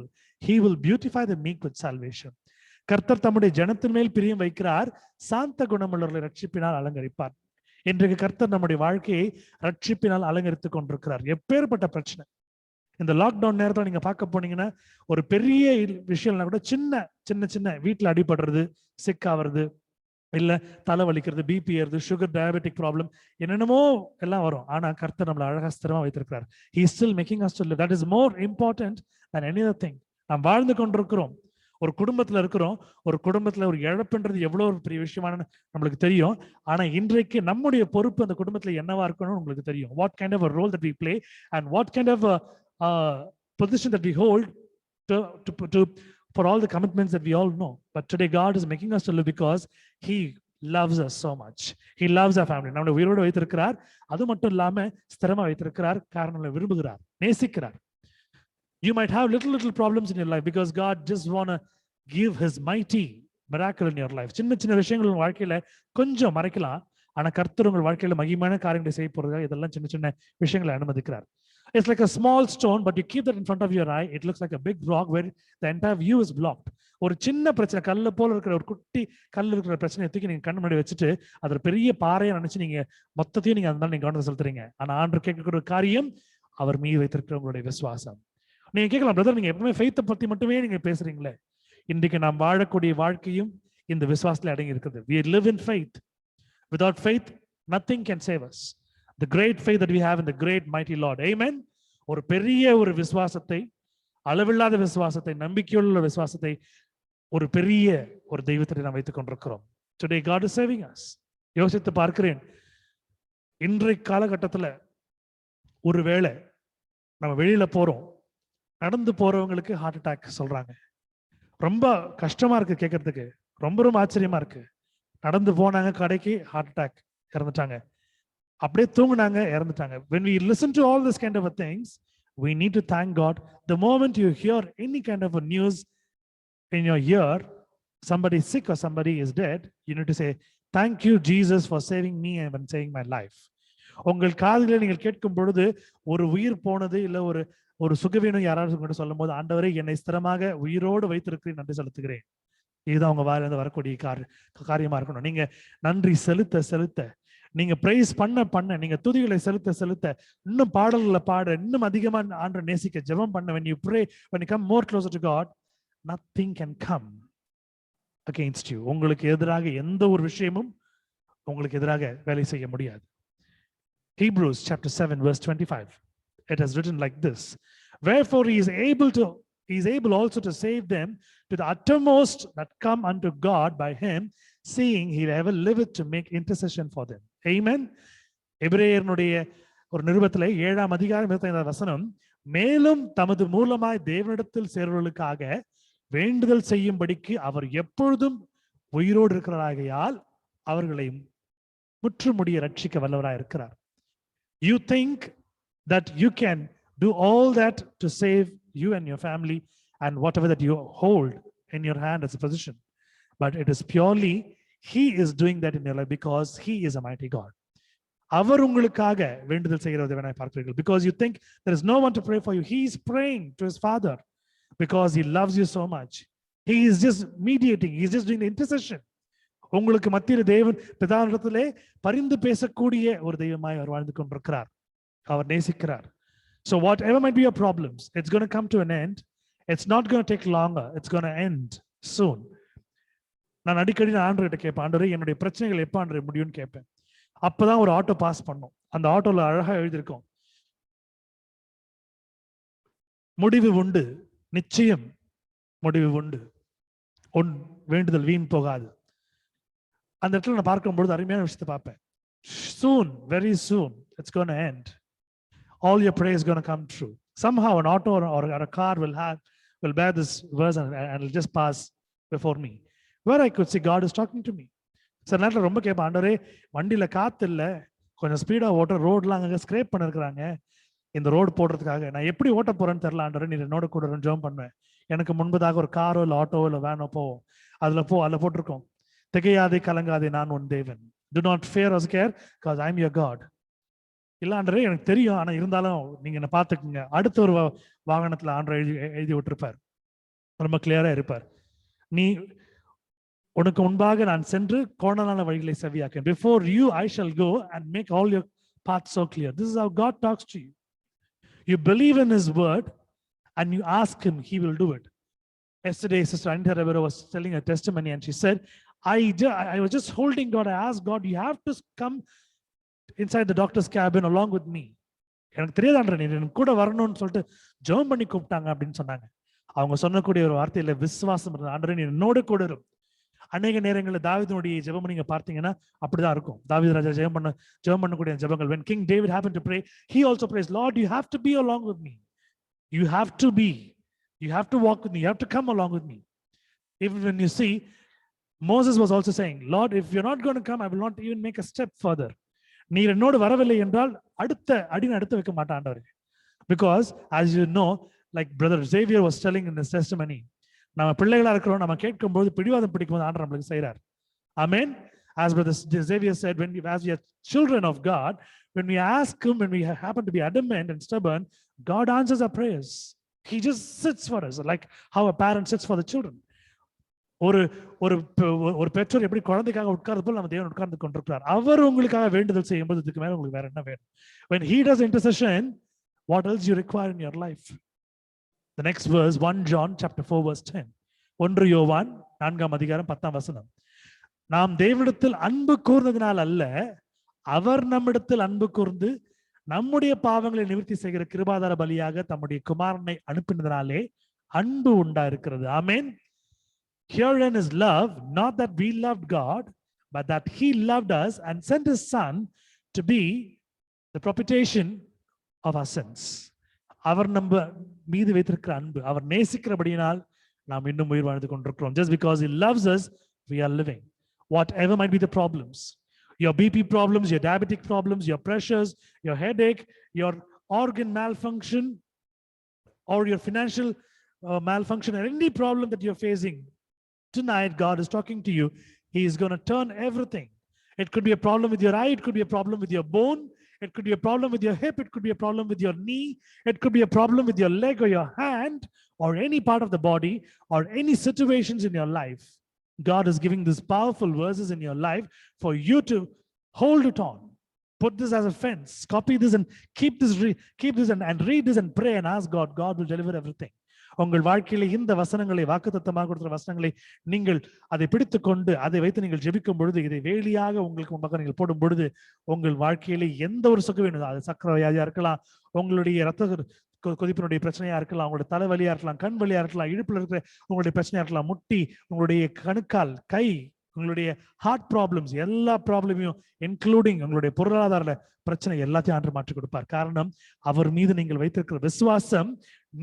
he will beautify the meek with salvation. கர்த்தர் தம்முடைய ஜனத்தின் மேல் பிரியம் வைக்கிறார், சாந்த குணமுள்ளவர்களை ரட்சிப்பினால் அலங்கரிப்பார். இன்றைக்கு கர்த்தர் நம்முடைய வாழ்க்கையை ரட்சிப்பினால் அலங்கரித்துக் கொண்டிருக்கிறார். எப்பேற்பட்ட பிரச்சனை இந்த லாக்டவுன் நேரத்தில் நீங்க பார்க்க போனீங்கன்னா, ஒரு பெரிய விஷயம்னா கூட சின்ன வீட்டுல அடிபடுறது, சிக் ஆகிறது, இல்ல தலை வலிக்கிறது, பிபி ஏறுது, சுகர், டயபெட்டிக் ப்ராப்ளம், என்னென்னமோ எல்லாம் வரும். ஆனா கர்த்தர் நம்மளை அழகா ஸ்திரமா வைத்திருக்கிறார். He is still making us to live. That is more important than any other thing. நாம் வாழ்ந்து கொண்டிருக்கிறோம், ஒரு குடும்பத்துல இருக்கிறோம். ஒரு குடும்பத்துல ஒரு இழப்புன்றது எவ்வளவு ஒரு பெரிய விஷயமான நம்மளுக்கு தெரியும். ஆனா இன்றைக்கு நம்முடைய பொறுப்பு அந்த குடும்பத்துல என்னவா இருக்கணும்னு உங்களுக்கு தெரியும். What kind of a role that we play and what kind of a position that we hold to for all the commitments that we all know. But today God is making us to live because he loves us so much. He loves our family. நம்மளை உயிரோடு வைத்திருக்கிறார். அது மட்டும் இல்லாம ஸ்திரமா வைத்திருக்கிறார். காரணம் நம்மளை விரும்புகிறார், நேசிக்கிறார். You might have little problems in your life because God just want to give his mighty miracle in your life. சின்ன விஷயங்கள் உங்க வாழ்க்கையில கொஞ்சம் மறைக்கலாம். ஆனா கர்த்தர் உங்கள் வாழ்க்கையில மகிமையான காரியங்களை செய்ய போறதுக்காக இதெல்லாம் சின்ன விஷயங்களை அனுமதிக்கிறார். It's like a small stone, but you keep that in front of your eye. It looks like a big rock where the entire view is blocked. ஒரு சின்ன பிரச்சனை, கல்ல போல இருக்கிற ஒரு குட்டி கல் இருக்கிற பிரச்சனையை தூக்கி நீங்க கண்ணு முன்னாடி வச்சுட்டு அது பெரிய பாறையை நினைச்சு நீங்க மொத்தத்தையும் நீங்க அதனால நீங்க கவனத்தை செலுத்துறீங்க. ஆனா ஆண்டவர் கேட்கக்கூடிய காரியம் அவர் மீது வைத்திருக்கிற உங்களுடைய விசுவாசம். நீங்க கேட்கலாம், பிரதர் நீங்க எப்பவுமே ஃபெய்த்தை பத்தி மட்டுமே நீங்க பேசுறீங்களே. இன்றைக்கு நாம் வாழக்கூடிய வாழ்க்கையும் இந்த விசுவாசத்துல அடங்கி இருக்குது. We live in faith. Without faith, nothing can save us. The great faith that we have in the great mighty Lord. Amen. ஒரு பெரிய ஒரு விசுவாசத்தை, அளவில்லாத விசுவாசத்தை, நம்பிக்கையுள்ள விசுவாசத்தை ஒரு பெரிய ஒரு தெய்வத்தை நாம் வைத்துக் கொண்டிருக்கிறோம். Today God is saving us. யோசித்து பார்க்கிறேன், இன்றைய காலகட்டத்துல ஒருவேளை நம்ம வெளியில போறோம், நடந்து போறவங்களுக்கு ஹார்ட் அட்டாக் சொல்றாங்க. ரொம்ப கஷ்டமா இருக்கு கேட்கறதுக்கு, ரொம்ப ஆச்சரியமா இருக்கு. நடந்து போனாங்க கடைக்கு, ஹார்ட் அட்டாக், இறந்துட்டாங்க. அப்படியே தூங்குனாங்க, இறந்துட்டாங்க. When we listen to all this kind of things, we need to thank God. The moment you hear any kind of a news in your ear, somebody is sick or somebody is dead, you need to say, thank you Jesus for saving me and saving my life. உங்கள் காதுகளை நீங்கள் கேட்கும் பொழுது ஒரு உயிர் போனது இல்ல ஒரு சுகவீனம் யாராவது உங்கள்கிட்ட சொல்லும் போது, ஆண்டவரே என்னை ஸ்திரமாக உயிரோடு வைத்திருக்கிறேன் நன்றி செலுத்துகிறேன், இதுதான் உங்க வாயிலிருந்து வரக்கூடிய காரியமா இருக்கணும். நீங்க நன்றி செலுத்த நீங்க பிரைஸ் பண்ண நீங்க துதிகளை செலுத்த இன்னும் பாடல்களை பாட, இன்னும் அதிகமா ஆண்டவரை நேசிக்க ஜெபம் பண்ண, when you pray, when you come more closer to God, nothing can come against you. உங்களுக்கு எதிராக எந்த ஒரு விஷயமும் உங்களுக்கு எதிராக வேலை செய்ய முடியாது. Hebrews chapter 7 verse 25, it has written like this: wherefore he is able also to save them to the uttermost that come unto God by him, seeing he ever liveth to make intercession for them. Amen. எபிரேயருடைய ஒரு நிருபத்திலே 7ஆம் அதிகாரம் 25ஆம் வசனம், மேலும் தமது மூலமாய் தேவனிடத்தில் சேர்வர்களுக்காக வேண்டுதல் செய்யும்படிக்கு அவர் எப்பொழுதும் உயிரோடு இருக்கிறாராகையால் அவர்களை முற்றுமுடிய ரட்சிக்க வல்லவராய் இருக்கிறார். You think that you can do all that to save you and your family and whatever that you hold in your hand as a position, but it is purely he is doing that in your life because he is a mighty God. அவர் உங்களுக்காக வேண்டுதல் செய்கிறதை வேணா பார்க்கிறீர்கள். Because you think there is no one to pray for you, he is praying to his Father because he loves you so much. He is just mediating, he is just doing the intercession. உங்களுக்கு மத்தியில் தேவன் பிதாவிடத்திலே பரிந்து பேசக்கூடிய ஒரு தெய்வமாய் அவர் வாழ்ந்து கொண்டிருக்கிறார். அவர் நேசிக்கிறார். So whatever might be your problems, it's going to come to an end. It's not going to take longer. It's going to end soon. நான் அடிக்கடி நான் ஆண்டவர்கிட்ட கேட்பேன், ஆண்டவரே என்னுடைய பிரச்சனைகள் எப்போ ஆண்டவரே முடியும்னு கேட்பேன். அப்பதான் ஒரு ஆட்டோ பாஸ் பண்ணும். அந்த ஆட்டோல அழகா எழுதியிருக்கும், முடிவு உண்டு, நிச்சயம் முடிவு உண்டு, உன் வேண்டுதல் வீண் போகாது. அந்த இடத்துல நான் பார்க்கும்பொழுது அருமையான விஷயத்தை பார்ப்பேன். Soon, very soon, it's going to end. All your prayers going to come true. Somehow an auto or a car will bear this verse and it'll just pass before me, where I could see God is talking to me. சில நேரத்தில் ரொம்ப கேட்பேன், ஆண்டவரே வண்டியில காத்து இல்லை, கொஞ்சம் speedo ஓட்ட, ரோட்லாம் அங்கே ஸ்கிரேப் பண்ணிருக்கிறாங்க, இந்த ரோடு போடுறதுக்காக நான் எப்படி ஓட்ட போறேன்னு தெரியல ஆண்டவரே, நீ என்னோட கூட ஜெபம் பண்ணுவேன். எனக்கு முன்பதாக ஒரு காரோ இல்லை ஆட்டோவோ இல்லை வேனோ போவோம், அதில் போட்டிருக்கோம், திகையாதே கலங்காதே நான் உன் தேவன். Do not fear or scare because I'm your God. இல்லாண்டரே எனக்கு தெரியும், ஆனா இருந்தாலும் நீங்க என்ன பார்த்துக்குங்க. அடுத்த ஒரு வாகனத்துல ஆண்டரை எழுதி விட்டுருப்பார், ரொம்ப கிளியரா இருப்பார். நீ உனக்கு முன்பாக நான் சென்று கோணலான வழிகளை செவியாக்கேன். Before you I shall go and make all your paths so clear. This is how God talks to you. You believe in his word and you ask him, he will do it. Yesterday Sister Anita Rivera was telling a testimony and she said, I was just holding God. I asked God, you have to come inside the doctor's cabin along with me. எனக்கு தெரியாதான்ற நீ கூட வரணும்னு சொல்லிட்டு ஜெபம் பண்ணி கூப்பிட்டாங்க அப்படின்னு சொன்னாங்க. அவங்க சொன்னக்கூடிய ஒரு வார்த்தையில விசுவாசம் இருந்தது. ஆண்டவரே நீ என்னோட கூட இரு. அநேக நேரங்களில் தாவீதுடைய ஜெபம் நீங்க பார்த்தீங்கன்னா அப்படிதான் இருக்கும். தாவீது ராஜா ஜெபம் பண்ணக்கூடிய ஜெபங்கள். When King David happened to pray, he also prays, Lord, you have to be along with me. You have to be. You have to walk with me. You have to come along with me. Even when you see, Moses was also saying, Lord, if you're not going to come, I will not even make a step further. நீர் என்னோடு வரவில்லை என்றால் அடுத்த அடி எடுத்து வைக்க மாட்டாண்டவர். Because as you know, like Brother Xavier was telling in his testimony, நம்ம பிள்ளைகளா இருக்கிறோம், நம்ம கேட்கும்போது பிடிவாதம் பிடிக்கும்போது ஆண்டவர் நம்மளுக்கு செய்றார். Amen. As Brother Xavier said, as we are children of God, when we ask him, when we happen to be adamant and stubborn, God answers our prayers. He just sits for us, like how a parent sits for the children. ஒரு பெற்றோர் எப்படி குழந்தைக்காக உட்கார்ந்து போல் நம்ம தேவன் உட்கார்ந்து கொண்டிருக்கிறார். அவர் உங்களுக்காக வேண்டுதல் செய்யும்போது இதுக்கு மேல உங்களுக்கு வேற என்ன வேணும்? When he does intercession, what else you require in your life? The next verse, 1 John chapter 4 verse 10. 1 யோவான் 4ஆம் அதிகாரம் 10ஆம் வசனம். நாம் தேவனிடத்தில் அன்பு கூர்ந்ததினால் அல்ல, அவர் நம்மிடத்தில் அன்பு கூர்ந்து நம்முடைய பாவங்களை நிவர்த்தி செய்கிற கிருபாதார பலியாக தம்முடைய குமாரனை அனுப்பினதினாலே அன்பு உண்டா இருக்கிறது. ஆமென். Herein is love, not that we loved God, but that he loved us and sent his son to be the propitiation of our sins. அவர் நம்ம மீது வைத்திருக்கிற அன்பு, அவர் நேசிக்கிறபடியினால் நாம் இன்னும் உயிர் வாழ்ந்து கொண்டிருக்கிறோம். Just because he loves us, we are living. Whatever might be the problems, your BP problems, your diabetic problems, your pressures, your headache, your organ malfunction, or your financial malfunction, or any problem that you're facing, tonight God is talking to you. He is going to turn everything. It could be a problem with your eye, it could be a problem with your bone, it could be a problem with your hip, it could be a problem with your knee, it could be a problem with your leg or your hand or any part of the body or any situations in your life. God is giving these powerful verses in your life for you to hold it on. Put this as a fence, copy this and keep this and read this and pray and ask God. God will deliver everything. உங்கள் வாழ்க்கையில இந்த வசனங்களை, வாக்குத்தத்தமாக கொடுத்த வசனங்களை நீங்கள் அதை பிடித்துக் கொண்டு அதை வைத்து நீங்கள் ஜெபிக்கும் பொழுது, இதை வேலியாக உங்களுக்கு முன்பாக நீங்கள் போடும் பொழுது, உங்கள் வாழ்க்கையில எந்த ஒரு சுகம் வேணும், அது சக்கரை வியாதியா இருக்கலாம், உங்களுடைய ரத்த கொதிப்பினுடைய பிரச்சனையா இருக்கலாம், உங்களுடைய தலைவலியா இருக்கலாம், கண் வலியா இருக்கலாம், இடுப்புல இருக்கிற உங்களுடைய பிரச்சனையா இருக்கலாம், முட்டி, உங்களுடைய கணுக்கால், கை, உங்களுடைய ஹார்ட் ப்ராப்ளம்ஸ், எல்லா ப்ராப்ளமையும் இன்க்ளூடிங் உங்களுடைய பொருளாதார பிரச்சனை எல்லாத்தையும் ஆண்டு மாற்றி கொடுப்பார். காரணம், அவர் மீது நீங்கள் வைத்திருக்கிற விசுவாசம்,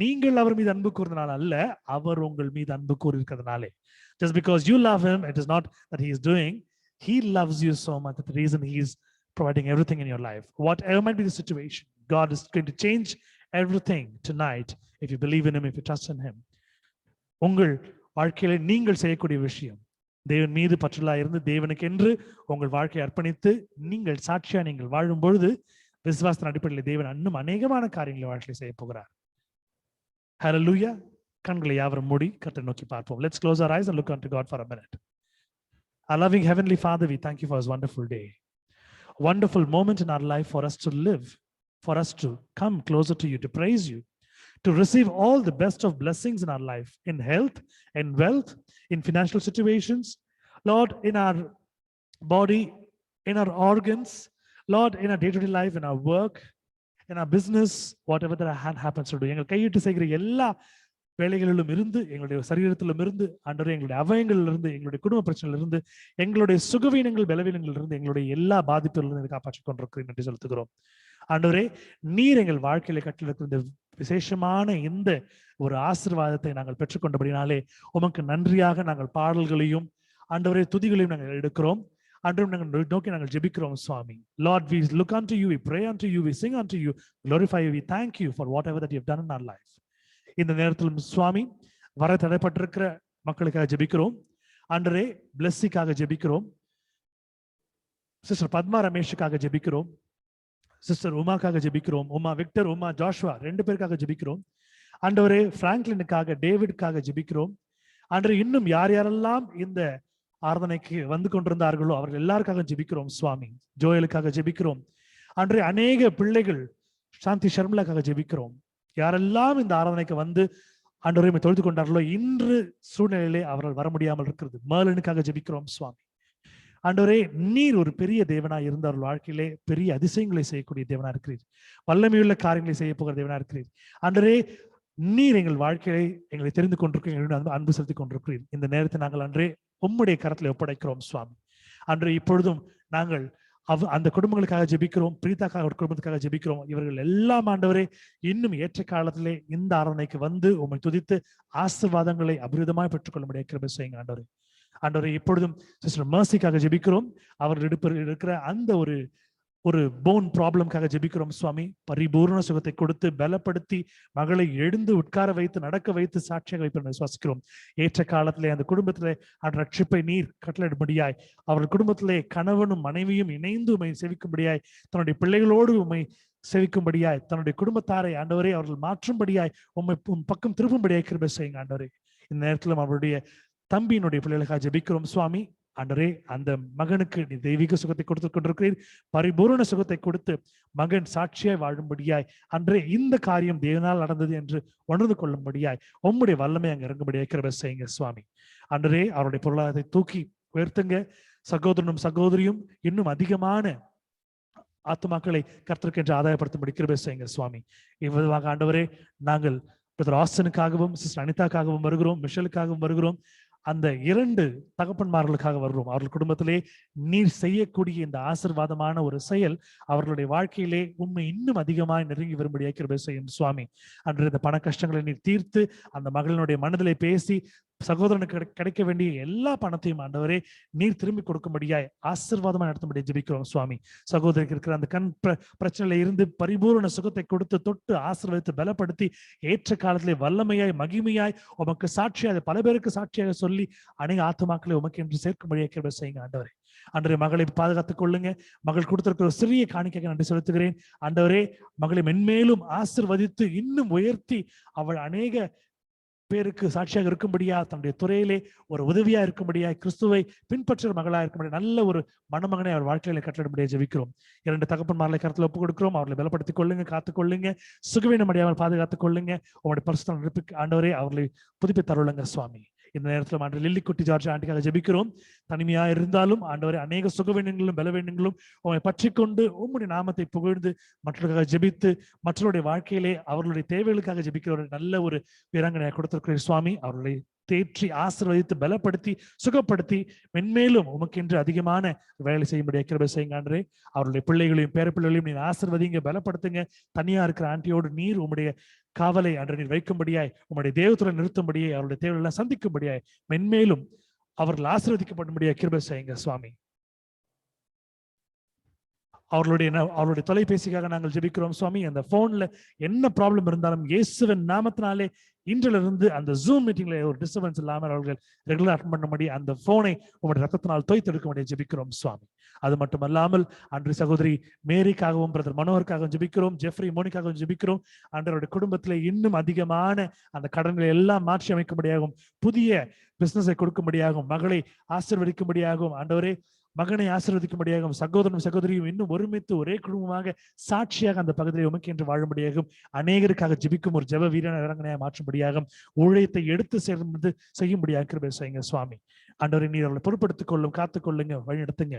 நீங்கள் அவர் மீது அன்பு கூர்ந்தனால அல்ல, அவர் உங்கள் மீது அன்பு கூறியிருக்கிறதுனாலே. Just because you love him, it is not that he is doing, he loves you so much that the reason he is providing everything in your life. Whatever might be the situation, God is going to change everything tonight if you believe in him, if you trust in him. உங்கள் வாழ்க்கையில நீங்கள் செய்யக்கூடிய விஷயம், தேவன் மீது பற்றுலா இருந்து தேவனுக்கு என்று உங்கள் வாழ்க்கையை அர்ப்பணித்து நீங்கள் சாட்சியா நீங்கள் வாழும் பொழுது விசுவாசத்தின் அடிப்படையில் தேவன் இன்னும் அநேகமான காரியங்களை வாழ்க்கையை செய்ய போகிறார். Hallelujah. கண்களை யாவரும் மூடி கர்த்தரை நோக்கி பார்ப்போம். Let's close our eyes and look unto God for a minute. Our loving Heavenly Father, we thank you for this wonderful day. A wonderful moment in our life for us to live, for us to come closer to you, to praise you, to receive all the best of blessings in our life, in health, in wealth, in financial situations. Lord, in our body, in our organs, Lord, in our day-to-day life, in our work, in our business, whatever that our hand happens to do. எங்கள் கையிட்டு செய்கிற எல்லா வேலைகளிலும் இருந்து, எங்களுடைய சரீரத்திலும் இருந்து, ஆண்டவரே எங்களுடைய அவயங்களில் இருந்து, எங்களுடைய குடும்ப பிரச்சனையில இருந்து, எங்களுடைய சுகவீனங்கள் பலவீனங்கள் இருந்து, எங்களுடைய எல்லா பாதிப்புகளிலிருந்து காப்பாற்றிக் கொண்டிருக்கிறேன் என்று செலுத்துகிறோம். ஆண்டவரே, நீர் எங்கள் வாழ்க்கையில கட்டிருக்கிற இந்த விசேஷமான இந்த ஒரு ஆசீர்வாதத்தை நாங்கள் பெற்றுக்கொண்டபடினாலே உமக்கு நன்றியாக நாங்கள் பாடல்களையும் ஆண்டவரே துதிகளையும் நாங்கள் எடுக்கிறோம். ஆண்டவரே, நாங்கள் நோக்கி நாங்கள் ஜெபிக்கிறோம் சுவாமி. Lord, we look unto you, we pray unto you, we sing unto you, glorify you, we thank you for whatever that you have done in our life. இந்த நேரத்தில் சுவாமி, வர தடைப்பட்டிருக்கிற மக்களுக்காக ஜெபிக்கிறோம். ஆண்டவரே, பிளஸ்ஸிக்காக ஜெபிக்கிறோம். சிஸ்டர் பத்மா ரமேஷுக்காக ஜெபிக்கிறோம். சிஸ்டர் உமாக்காக ஜெபிக்கிறோம். உமா விக்டர், உமா ஜாஷ்வா 2 பேருக்காக ஜெபிக்கிறோம். ஆண்டவரே, பிராங்க்லினுக்காக, டேவிட்காக ஜெபிக்கிறோம். ஆண்டவரே, இன்னும் யார் யாரெல்லாம் இந்த ஆராதனைக்கு வந்து கொண்டிருந்தார்களோ அவர்கள் எல்லாருக்காக ஜெபிக்கிறோம் சுவாமி. ஜோயலுக்காக ஜெபிக்கிறோம். ஆண்டவரே, அநேக பிள்ளைகள் சாந்தி ஷர்மிளாக்காக ஜெபிக்கிறோம். யாரெல்லாம் இந்த ஆராதனைக்கு வந்து ஆண்டவரை தொழுது கொண்டார்களோ இன்று சூழ்நிலையிலே அவர்கள் வர முடியாமல் இருக்கிறது. மேலனுக்காக ஜெபிக்கிறோம் சுவாமி. ஆண்டவரே, நீர் ஒரு பெரிய தேவனா இருந்த அவர்கள் வாழ்க்கையிலே பெரிய அதிசயங்களை செய்யக்கூடிய தேவனா இருக்கிறீர். வல்லமையுள்ள காரியங்களை செய்ய போகிற தேவனா இருக்கிறீர். ஆண்டவரே, நீர் எங்கள் வாழ்க்கையை எங்களை தெரிந்து கொண்டிருக்கிறீர்கள், அன்பு செலுத்தி கொண்டிருக்கிறீர். இந்த நேரத்தை நாங்கள் அன்றே உம்முடைய கரத்தில் ஒப்படைக்கிறோம் சுவாமி. அன்று இப்பொழுதும் நாங்கள் அந்த குடும்பங்களுக்காக ஜெபிக்கிறோம். பிரீதாக்காக ஒரு குடும்பத்துக்காக ஜெபிக்கிறோம். இவர்கள் எல்லாம் ஆண்டவரே இன்னும் ஏற்ற காலத்திலே இந்த ஆராதனைக்கு வந்து உம்மை துதித்து ஆசீர்வாதங்களை அபிரிதமாய் பெற்றுக்கொள்ள முடிய கிருபை செய்யுங்க ஆண்டவரே. ஆண்டவரே, இப்பொழுதும் சிஸ்டர் மர்சிக்காக ஜெபிக்கிறோம். அவர்கள் இருக்கிற அந்த ஒரு போன் ப்ராப்ளம்காக ஜெபிக்கிறோம் சுவாமி. பரிபூர்ண சுகத்தை கொடுத்து பலப்படுத்தி மகளை எழுந்து உட்கார வைத்து நடக்க வைத்து சாட்சியாக வைப்பதை விசுவாசிக்கிறோம். ஏற்ற காலத்திலே அந்த குடும்பத்திலே அந்த ரட்சிப்பை நீர் கட்டளையிடும்படியாய், அவர்கள் குடும்பத்திலே கணவனும் மனைவியும் இணைந்து உம்மை சேவிக்கும்படியாய், தன்னுடைய பிள்ளைகளோடு உம்மை சேவிக்கும்படியாய், தன்னுடைய குடும்பத்தாரை ஆண்டவரே அவர்கள் மாற்றும்படியாய், உம்மை பக்கம் திரும்பும்படியாய் கிருபை செய்யுங்க ஆண்டவரே. இந்த நேரத்திலும் அவருடைய தம்பியினுடைய பிள்ளைகளுக்காக ஜெபிக்கிறோம் சுவாமி. ஆண்டவரே, அந்த மகனுக்கு நீ தெய்வீக சுகத்தை கொடுத்து கொண்டிருக்கிறீர். பரிபூரண சுகத்தை கொடுத்து மகன் சாட்சியாய் வாழும்படியாய், அன்றே இந்த காரியம் தேவனால் நடந்தது என்று உணர்ந்து கொள்ளும்படியாய் உம்முடைய வல்லமை அங்க இறங்கும்படியாய் கிருபை செய்யுங்க சுவாமி. அன்றே அவருடைய பொருளாதாரத்தை தூக்கி உயர்த்துங்க. சகோதரனும் சகோதரியும் இன்னும் அதிகமான ஆத்துமாக்களை கர்த்தருக்கு என்று ஆதாயப்படுத்தும்படி கிருபை செய்யுங்க சுவாமி. இவ்விதமாக ஆண்டவரே, நாங்கள் பிரதர் ஆஸ்டனுக்காகவும் சிஸ்டர் அனிதாக்காகவும் வருகிறோம், மிஷலுக்காகவும் வருகிறோம். அந்த 2 தகப்பன்மார்களுக்காக வருகிறோம். அவர்கள் குடும்பத்திலே நீர் செய்யக்கூடிய இந்த ஆசீர்வாதமான ஒரு செயல் அவர்களுடைய வாழ்க்கையிலே உண்மை இன்னும் அதிகமாய் நெருங்கி வரும்படியாக கிருபை செய்யும் சுவாமி. அன்று இந்த பண கஷ்டங்களை நீர் தீர்த்து அந்த மகளினுடைய மனதிலே பேசி சகோதரனுக்கு கிடைக்க வேண்டிய எல்லா பணத்தையும் ஆண்டவரே நீர் திரும்பி கொடுக்கும்படியாய் ஆசீர்வாதமா நடத்தும்படி ஜெபிக்கிறோம் சுவாமி. சகோதரிக்கு இருக்கிற அந்த கண் பிரச்சனையில இருந்து பரிபூர்ண சுகத்தை கொடுத்து தொட்டு ஆசீர்வதித்து பலப்படுத்தி ஏற்ற காலத்திலே வல்லமையாய் மகிமையாய் உமக்கு சாட்சியாக பல பேருக்கு சாட்சியாக சொல்லி அநேக ஆத்துமாக்களை உமக்கு என்று சேர்க்கும்படியாக கிருபை செய்யுங்க ஆண்டவரே. அன்றைய மகளை பாதுகாத்துக் கொள்ளுங்க. மகள் கொடுத்திருக்கிற ஒரு சிறிய காணிக்கைக்கு நன்றி செலுத்துகிறேன் ஆண்டவரே. மகளை மென்மேலும் ஆசீர்வதித்து இன்னும் உயர்த்தி அவள் அநேக பேருக்கு சாட்சியாக இருக்கும்படியா, தன்னுடைய துறையிலே ஒரு உதவியா இருக்கும்படியா, கிறிஸ்துவை பின்பற்ற மகளா இருக்கும்படியா நல்ல ஒரு மணமகனை அவர் வாழ்க்கையில கட்டளிடும்படியா ஜெபிக்கிறோம். 2 தகப்பன்மார்களை கருத்துல ஒப்புக் கொடுக்கிறோம். அவர்களை பலப்படுத்திக் கொள்ளுங்க, காத்துக் கொள்ளுங்க, சுகவீனம் அடையாமல் பாதுகாத்துக் கொள்ளுங்க. உங்களுடைய பரிசுத்த ஆண்டவரே அவர்களை புதுப்பித்து தருளுங்க சுவாமி. இந்த நேரத்தில் ஆண்டு லில்லி குட்டி ஜார்ஜ் ஆண்டிக்காக ஜெபிக்கிறோம். தனிமையா இருந்தாலும் ஆண்டவரே அநேக சுகவீனங்களும் பலவீனங்களும் உங்களை பற்றி கொண்டு உம்முடைய நாமத்தை புகழ்ந்து மற்றவர்களுக்காக ஜெபித்து மற்றவருடைய வாழ்க்கையிலே அவர்களுடைய தேவைகளுக்காக ஜெபிக்கிற ஒரு நல்ல ஒரு வீராங்கனையை கொடுத்திருக்கிற சுவாமி. அவர்களை தேற்றி ஆசீர்வதித்து பலப்படுத்தி சுகப்படுத்தி மென்மேலும் உமக்கென்று அதிகமான வேலை செய்யும்படியாக கிருபை செய்யுங்க ஆண்டவரே. அவருடைய பிள்ளைகளையும் பேர பிள்ளைகளையும் நீர் ஆசீர்வதிங்க, பலப்படுத்துங்க. தனியா இருக்கிற ஆண்டியோடு நீர் உம்முடைய காவலை அன்று நீர் வைக்கும்படியாய், உம்முடைய தேவத்துடன் நிறுத்தும்படியாய், அவருடைய தேவைகள் எல்லாம் சந்திக்கும்படியாய் மென்மேலும் அவர்கள் ஆசீர்வதிக்கப்படும்படியாய் கிருபை செய்யுங்க சுவாமி. அவருடைய தொலைபேசிக்காக நாங்கள் ஜெபிக்கிறோம் சுவாமி. அந்த போன்ல என்ன ப்ராப்ளம் இருந்தாலும் இயேசுவின் நாமத்தினாலே இன்றிலிருந்து அந்த ஜூம் மீட்டிங்ல ஒரு டிஸ்டர்பன்ஸ் இல்லாமல் அவர்கள் ரெகுலர் அட்டெண்ட் பண்ணபடி அந்த போனை உங்களுடைய ரத்தத்தினால் தோய்த்தெடுக்க முடிய ஜெபிக்கிறோம் சுவாமி. அது மட்டுமல்லாமல் அன்று சகோதரி மேரிக்காகவும் பிரதர் மனோகருக்காகவும் ஜெபிக்கிறோம், ஜெஃப்ரி மோனிக்காகவும் ஜெபிக்கிறோம். அன்றவருடைய குடும்பத்திலே இன்னும் அதிகமான அந்த கடன்களை எல்லாம் மாற்றி அமைக்கும்படியாகவும் புதிய பிசினஸை கொடுக்கும்படியாகவும் மகளை ஆசீர்வதிக்கும்படியாகவும் ஆண்டவரே மகனை ஆசீர்வதிக்கும்படியாகவும் சகோதரனும் சகோதரியும் இன்னும் ஒருமித்து ஒரே குடும்பமாக சாட்சியாக அந்த பகுதியை உமக்கு என்று வாழும்படியாகவும் அநேகருக்காக ஜெபிக்கும் ஒரு ஜெப வீரனை இறங்கனையாக மாற்றும்படியாகவும் ஊழியத்தை எடுத்து சேர்ந்து செய்யும்படியாக கிருபை செய்யுங்க சுவாமி. ஆண்டவரை நீர் அவர்களை பொறுப்படுத்திக் கொள்ளும், காத்துக்கொள்ளுங்க, வழிநடத்துங்க.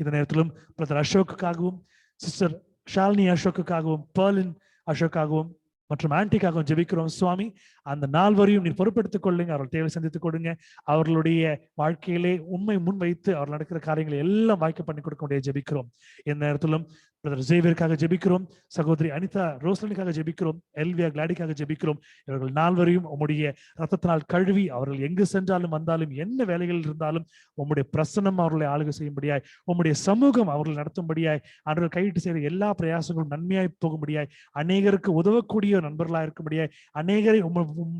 இந்த நேரத்திலும் பிரதர் அசோக்குக்காகவும் சிஸ்டர் ஷாலினி அசோக்குக்காகவும் பெர்லின் அசோக்காகவும் மற்றும் ஆன்டிக்காகவும் ஜெபிக்கிறோம் சுவாமி. அந்த நால்வரையும் நீர் பொறுப்படுத்திக் கொள்ளுங்க, அவர்கள் தேவை சந்தித்துக் கொடுங்க. அவர்களுடைய வாழ்க்கையிலே உண்மை முன் வைத்து அவர்கள் நடக்கிற காரியங்களை எல்லாம் வாய்க்க பண்ணி கொடுக்க முடியாது ஜெபிக்கிறோம். இந்த நேரத்திலும் பிரதர் ஜேவியருக்காக ஜெபிக்கிறோம், சகோதரி அனிதா ரோஸ்லனுக்காக ஜெபிக்கிறோம், எல்வியா கிளாடிக்காக ஜெபிக்கிறோம். இவர்கள் நால்வரையும் உம்முடைய ரத்தத்தினால் கழுவி அவர்கள் எங்கு சென்றாலும் வந்தாலும் என்ன வேலைகள் இருந்தாலும் உம்முடைய பிரசன்னம் அவர்களை ஆளுகை செய்யும்படியாய், உம்முடைய சமூகம் அவர்கள் நடத்தும்படியாய், அவர்கள் கையிட்டு செய்கிற எல்லா பிரயாசங்களும் நன்மையாய் போகும்படியாய், அநேகருக்கு உதவக்கூடிய நண்பர்களாக இருக்கும்படியாய், அநேகரை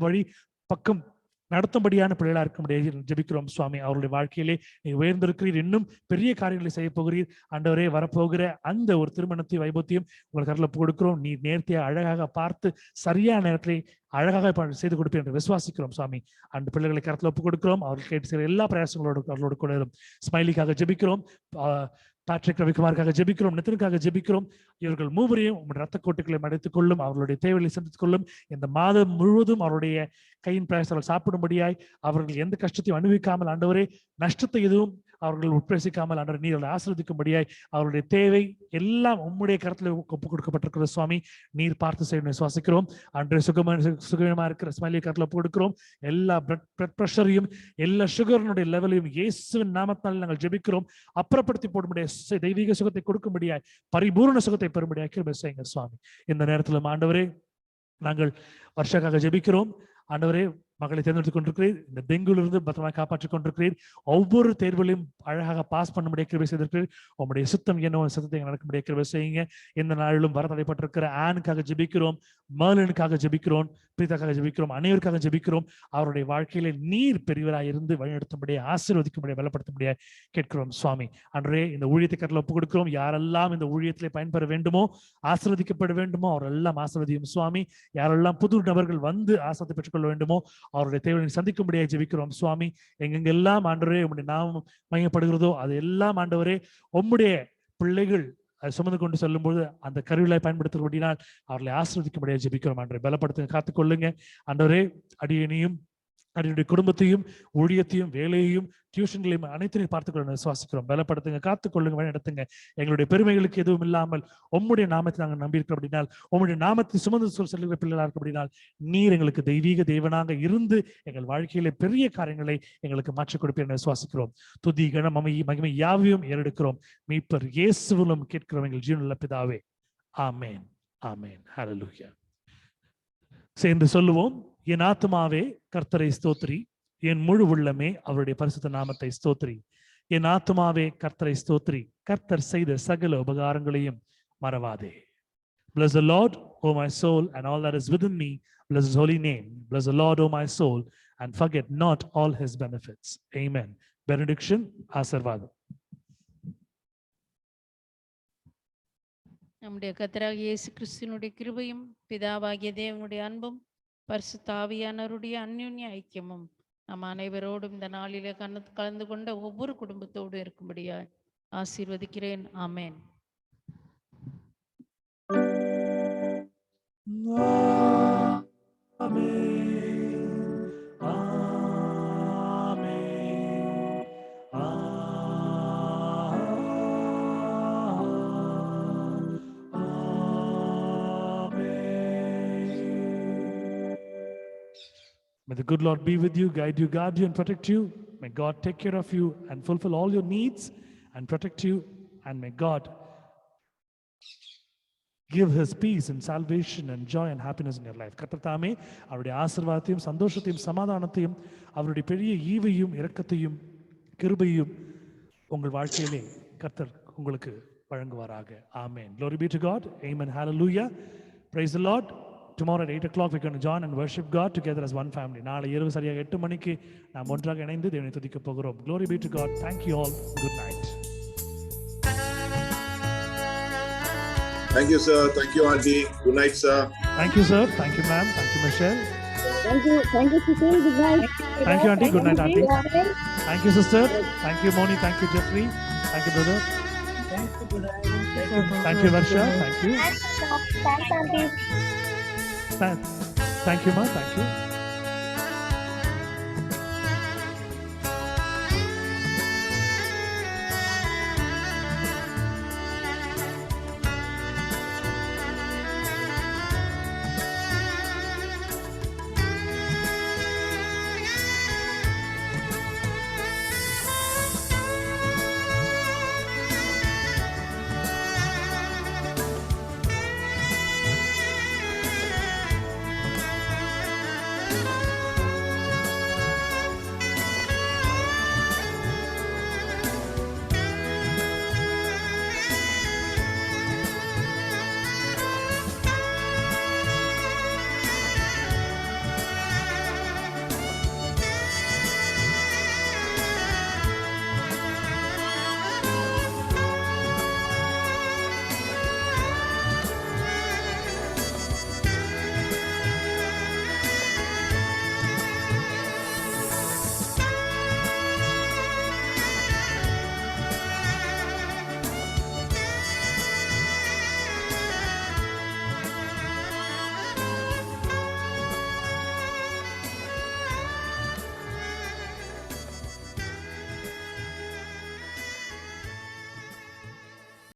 வழி பக்கம் நடத்தும்படியான பிள்ளைகளா இருக்க முடியாது ஜெபிக்கிறோம் சுவாமி. அவருடைய வாழ்க்கையிலே நீ உயர்ந்திருக்கிறீர், இன்னும் பெரிய காரியங்களை செய்ய போகிறீர். ஆண்டவரே, வரப்போகிற அந்த ஒரு திருமணத்தை வைபவத்தையும் உங்களுக்கு கருத்துல கொடுக்கிறோம். நீ நேர்த்தியா அழகாக பார்த்து சரியான நேரத்திலே அழகாக செய்து கொடுப்பேன் என்று விசுவாசிக்கிறோம் சுவாமி. அந்த பிள்ளைகளை கருத்துல ஒப்பு கொடுக்கிறோம். அவர்கள் கேட்டு செய்கிற எல்லா பிரயாசங்களோடு அவர்களோடு கூட ஸ்மைலிக்காக ஜெபிக்கிறோம், பேட்ரிக் ரவிக்குமாருக்காக ஜெபிக்கிறோம், நிதினுக்காக ஜெபிக்கிறோம். இவர்கள் மூவரையும் உங்களுடைய ரத்த கோட்டுகளை அடைத்துக் கொள்ளும், அவர்களுடைய தேவைகளை சந்தித்துக் கொள்ளும். இந்த மாதம் முழுவதும் அவருடைய கையின் பிரயாசங்கள் சாப்பிடும்படியாய், அவர்கள் எந்த கஷ்டத்தையும் அனுபவிக்காமல், ஆண்டவரே நஷ்டத்தை எதுவும் அவர்கள் உட்பிரசிக்காமல் ஆண்டவர் நீர் ஆசீர்வதிக்கும்படியாய், அவருடைய தேவை எல்லாம் உம்முடைய கருத்துல ஒப்பு கொடுக்கப்பட்டிருக்கிற சுவாமி. நீர் பார்த்து செய்யணும் விசுவாசிக்கிறோம். அன்றைய சுகமா இருக்கிற ஸ்மைலி கருத்துல ஒப்பு கொடுக்கிறோம். எல்லா பிளட் பிரஷரையும் எல்லா சுகரினுடைய லெவலையும் இயேசுவின் நாமத்தால் நாங்கள் ஜெபிக்கிறோம். அப்புறப்படுத்தி போடும்படிய தெய்வீக சுகத்தை கொடுக்கும்படியாய், பரிபூர்ண சுகத்தை பெறும்படியாய் கிருபை செய்யுங்க சுவாமி. இந்த நேரத்துல ஆண்டவரே நாங்கள் வருஷக்காக ஜெபிக்கிறோம். ஆண்டவரே, மக்களை தேர்ந்தெடுத்துக் கொண்டிருக்கிறீர், இந்த டெங்குலிருந்து பத்திரமாக காப்பாற்றிக் கொண்டிருக்கிறீர். ஒவ்வொரு தேர்வுகளையும் அழகாக பாஸ் பண்ண முடிய கிருபை செய்திருக்கிறீர். உங்களுடைய சுத்தம் என்ன சத்தத்தை நடக்க முடிய கிருபை செய்யுங்க. இந்த நாளிலும் வர தடைப்பட்டிருக்கிற ஆனுக்காக ஜெபிக்கிறோம், மர்லினுக்காக ஜெபிக்கிறோம், பிரீதாக்காக ஜெபிக்கிறோம், அனைவருக்காக ஜெபிக்கிறோம். அவருடைய வாழ்க்கையில நீர் பெரியவராக இருந்து வழிநடத்தும்படியா, ஆசீர்வதிக்கும்படியா, பலப்படுத்தும்படியா கேட்கிறோம் சுவாமி. அன்றே இந்த ஊழியத்தை கருத்தில் ஒப்புக் கொடுக்கிறோம். யாரெல்லாம் இந்த ஊழியத்திலே பயன்பெற வேண்டுமோ, ஆசீர்வதிக்கப்பட வேண்டுமோ அவரெல்லாம் ஆசீர்வதியும் சுவாமி. யாரெல்லாம் புது நபர்கள் வந்து ஆசீர்வாதத்தை பெற்றுக்கொள்ள வேண்டுமோ அவருடைய தேவையை சந்திக்கும்படியாக ஜெபிக்கிறோம் சுவாமி. எங்கெங்கெல்லாம் ஆண்டவரே உம்முடைய நாமம் மையப்படுகிறதோ அது எல்லாம் ஆண்டவரே உம்முடைய பிள்ளைகள் அதை சுமந்து கொண்டு செல்லும்போது அந்த கருவிலை பயன்படுத்துகிறபடினால் அவர்களை ஆசீர்வதிக்கும்படியாக ஜெபிக்கிறோம். ஆண்டவரை பலப்படுத்துங்க, காத்துக்கொள்ளுங்க. ஆண்டவரே, அடியனையும் அடியுடைய குடும்பத்தையும் ஊழியத்தையும் வேலையையும் டியூஷன்களையும் அனைத்தையும் பார்த்துக்கொள்ள விசுவாசிக்கிறோம். பலப்படுத்துங்க, காத்துக்கொள்ளுங்க, வழி நடத்துங்க. எங்களுடைய பெருமைகளுக்கு எதுவும் இல்லாமல் உம்முடைய நாமத்தை நாங்கள் நம்பியிருக்கிறோம் அப்படினால், உம்முடைய நாமத்தை சுமந்து செல்கிற பிள்ளைகளாக இருக்க அப்படினால், நீர் எங்களுக்கு தெய்வீக தேவனாக இருந்து எங்கள் வாழ்க்கையில பெரிய காரியங்களை எங்களுக்கு மாற்றிக் கொடுப்பேன் விசுவாசிக்கிறோம். துதி கன மகிமை யாவையும் ஏறெடுக்கிறோம் மீட்பர் இயேசுவிலும் கேட்கிறோம் எங்கள் ஜீவனுள்ள பிதாவே, ஆமேன், ஆமேன், ஹல்லேலூயா. சேர்ந்து சொல்லுவோம். என் ஆத்துமாவே கர்த்தரை ஸ்தோத்திரி, என் முழு உள்ளமே அவருடைய பரிசுத்த நாமத்தை ஸ்தோத்திரி. என் ஆத்துமாவே கர்த்தரை ஸ்தோத்திரி, கர்த்தர் செய்த சகல உபகாரங்களையும் மறவாதே. Bless the Lord, O my soul, and all that is within me. Bless his holy name. Bless the Lord, O my soul, and forget not all his benefits. Amen. Benediction, ஆசீர்வாதம். நம்முடைய கர்த்தராகிய இயேசு கிறிஸ்துவினுடைய கிருபையும் பிதாவாகிய தேவனுடைய அன்பும் பரிசுத்த ஆவியானவருடைய அந்யோன்ய ஐக்கியமும் நம் அனைவரோடும் இந்த நாளிலே கலந்து கொண்ட ஒவ்வொரு குடும்பத்தோடு இருக்கும்படியாய் ஆசீர்வதிக்கிறேன். ஆமேன். May the good Lord be with you, guide you, guard you, and protect you. May God take care of you and fulfill all your needs and protect you. And may God give his peace and salvation and joy and happiness in your life. கர்த்தர் தாமே அவருடைய ஆசீர்வாதத்தையும் சந்தோஷத்தையும் சமாதானத்தையும் அவருடைய பெரிய ஈவையும் இரக்கத்தையும் கிருபையும் உங்கள் வாழ்க்கையிலே கர்த்தர் உங்களுக்கு வழங்குவாராக. ஆமென். Glory be to God. Amen. Hallelujah. Praise the Lord. Tomorrow at 8 o'clock we're going to join and worship God together as one family. நாளை இரவு சரியாக 8 மணிக்கு நாம் ஒன்றாக இணைந்து தேவனை துதிக்க போகிறோம். Glory be to God. Thank you all. Good night. Thank you, sir. Thank you, Auntie. Good night, sir. Thank you, sir. Thank you, ma'am. Thank you, Michelle. Thank you, sister. Good night. Thank you, Auntie. Good night, Auntie. Thank you, sister. Thank you, Moni. Thank you, Jeffrey. Thank you, brother. Thank you, brother. Thank you, Varsha. Thank you. Thanks, auntie. Thank you, ma. Thank you.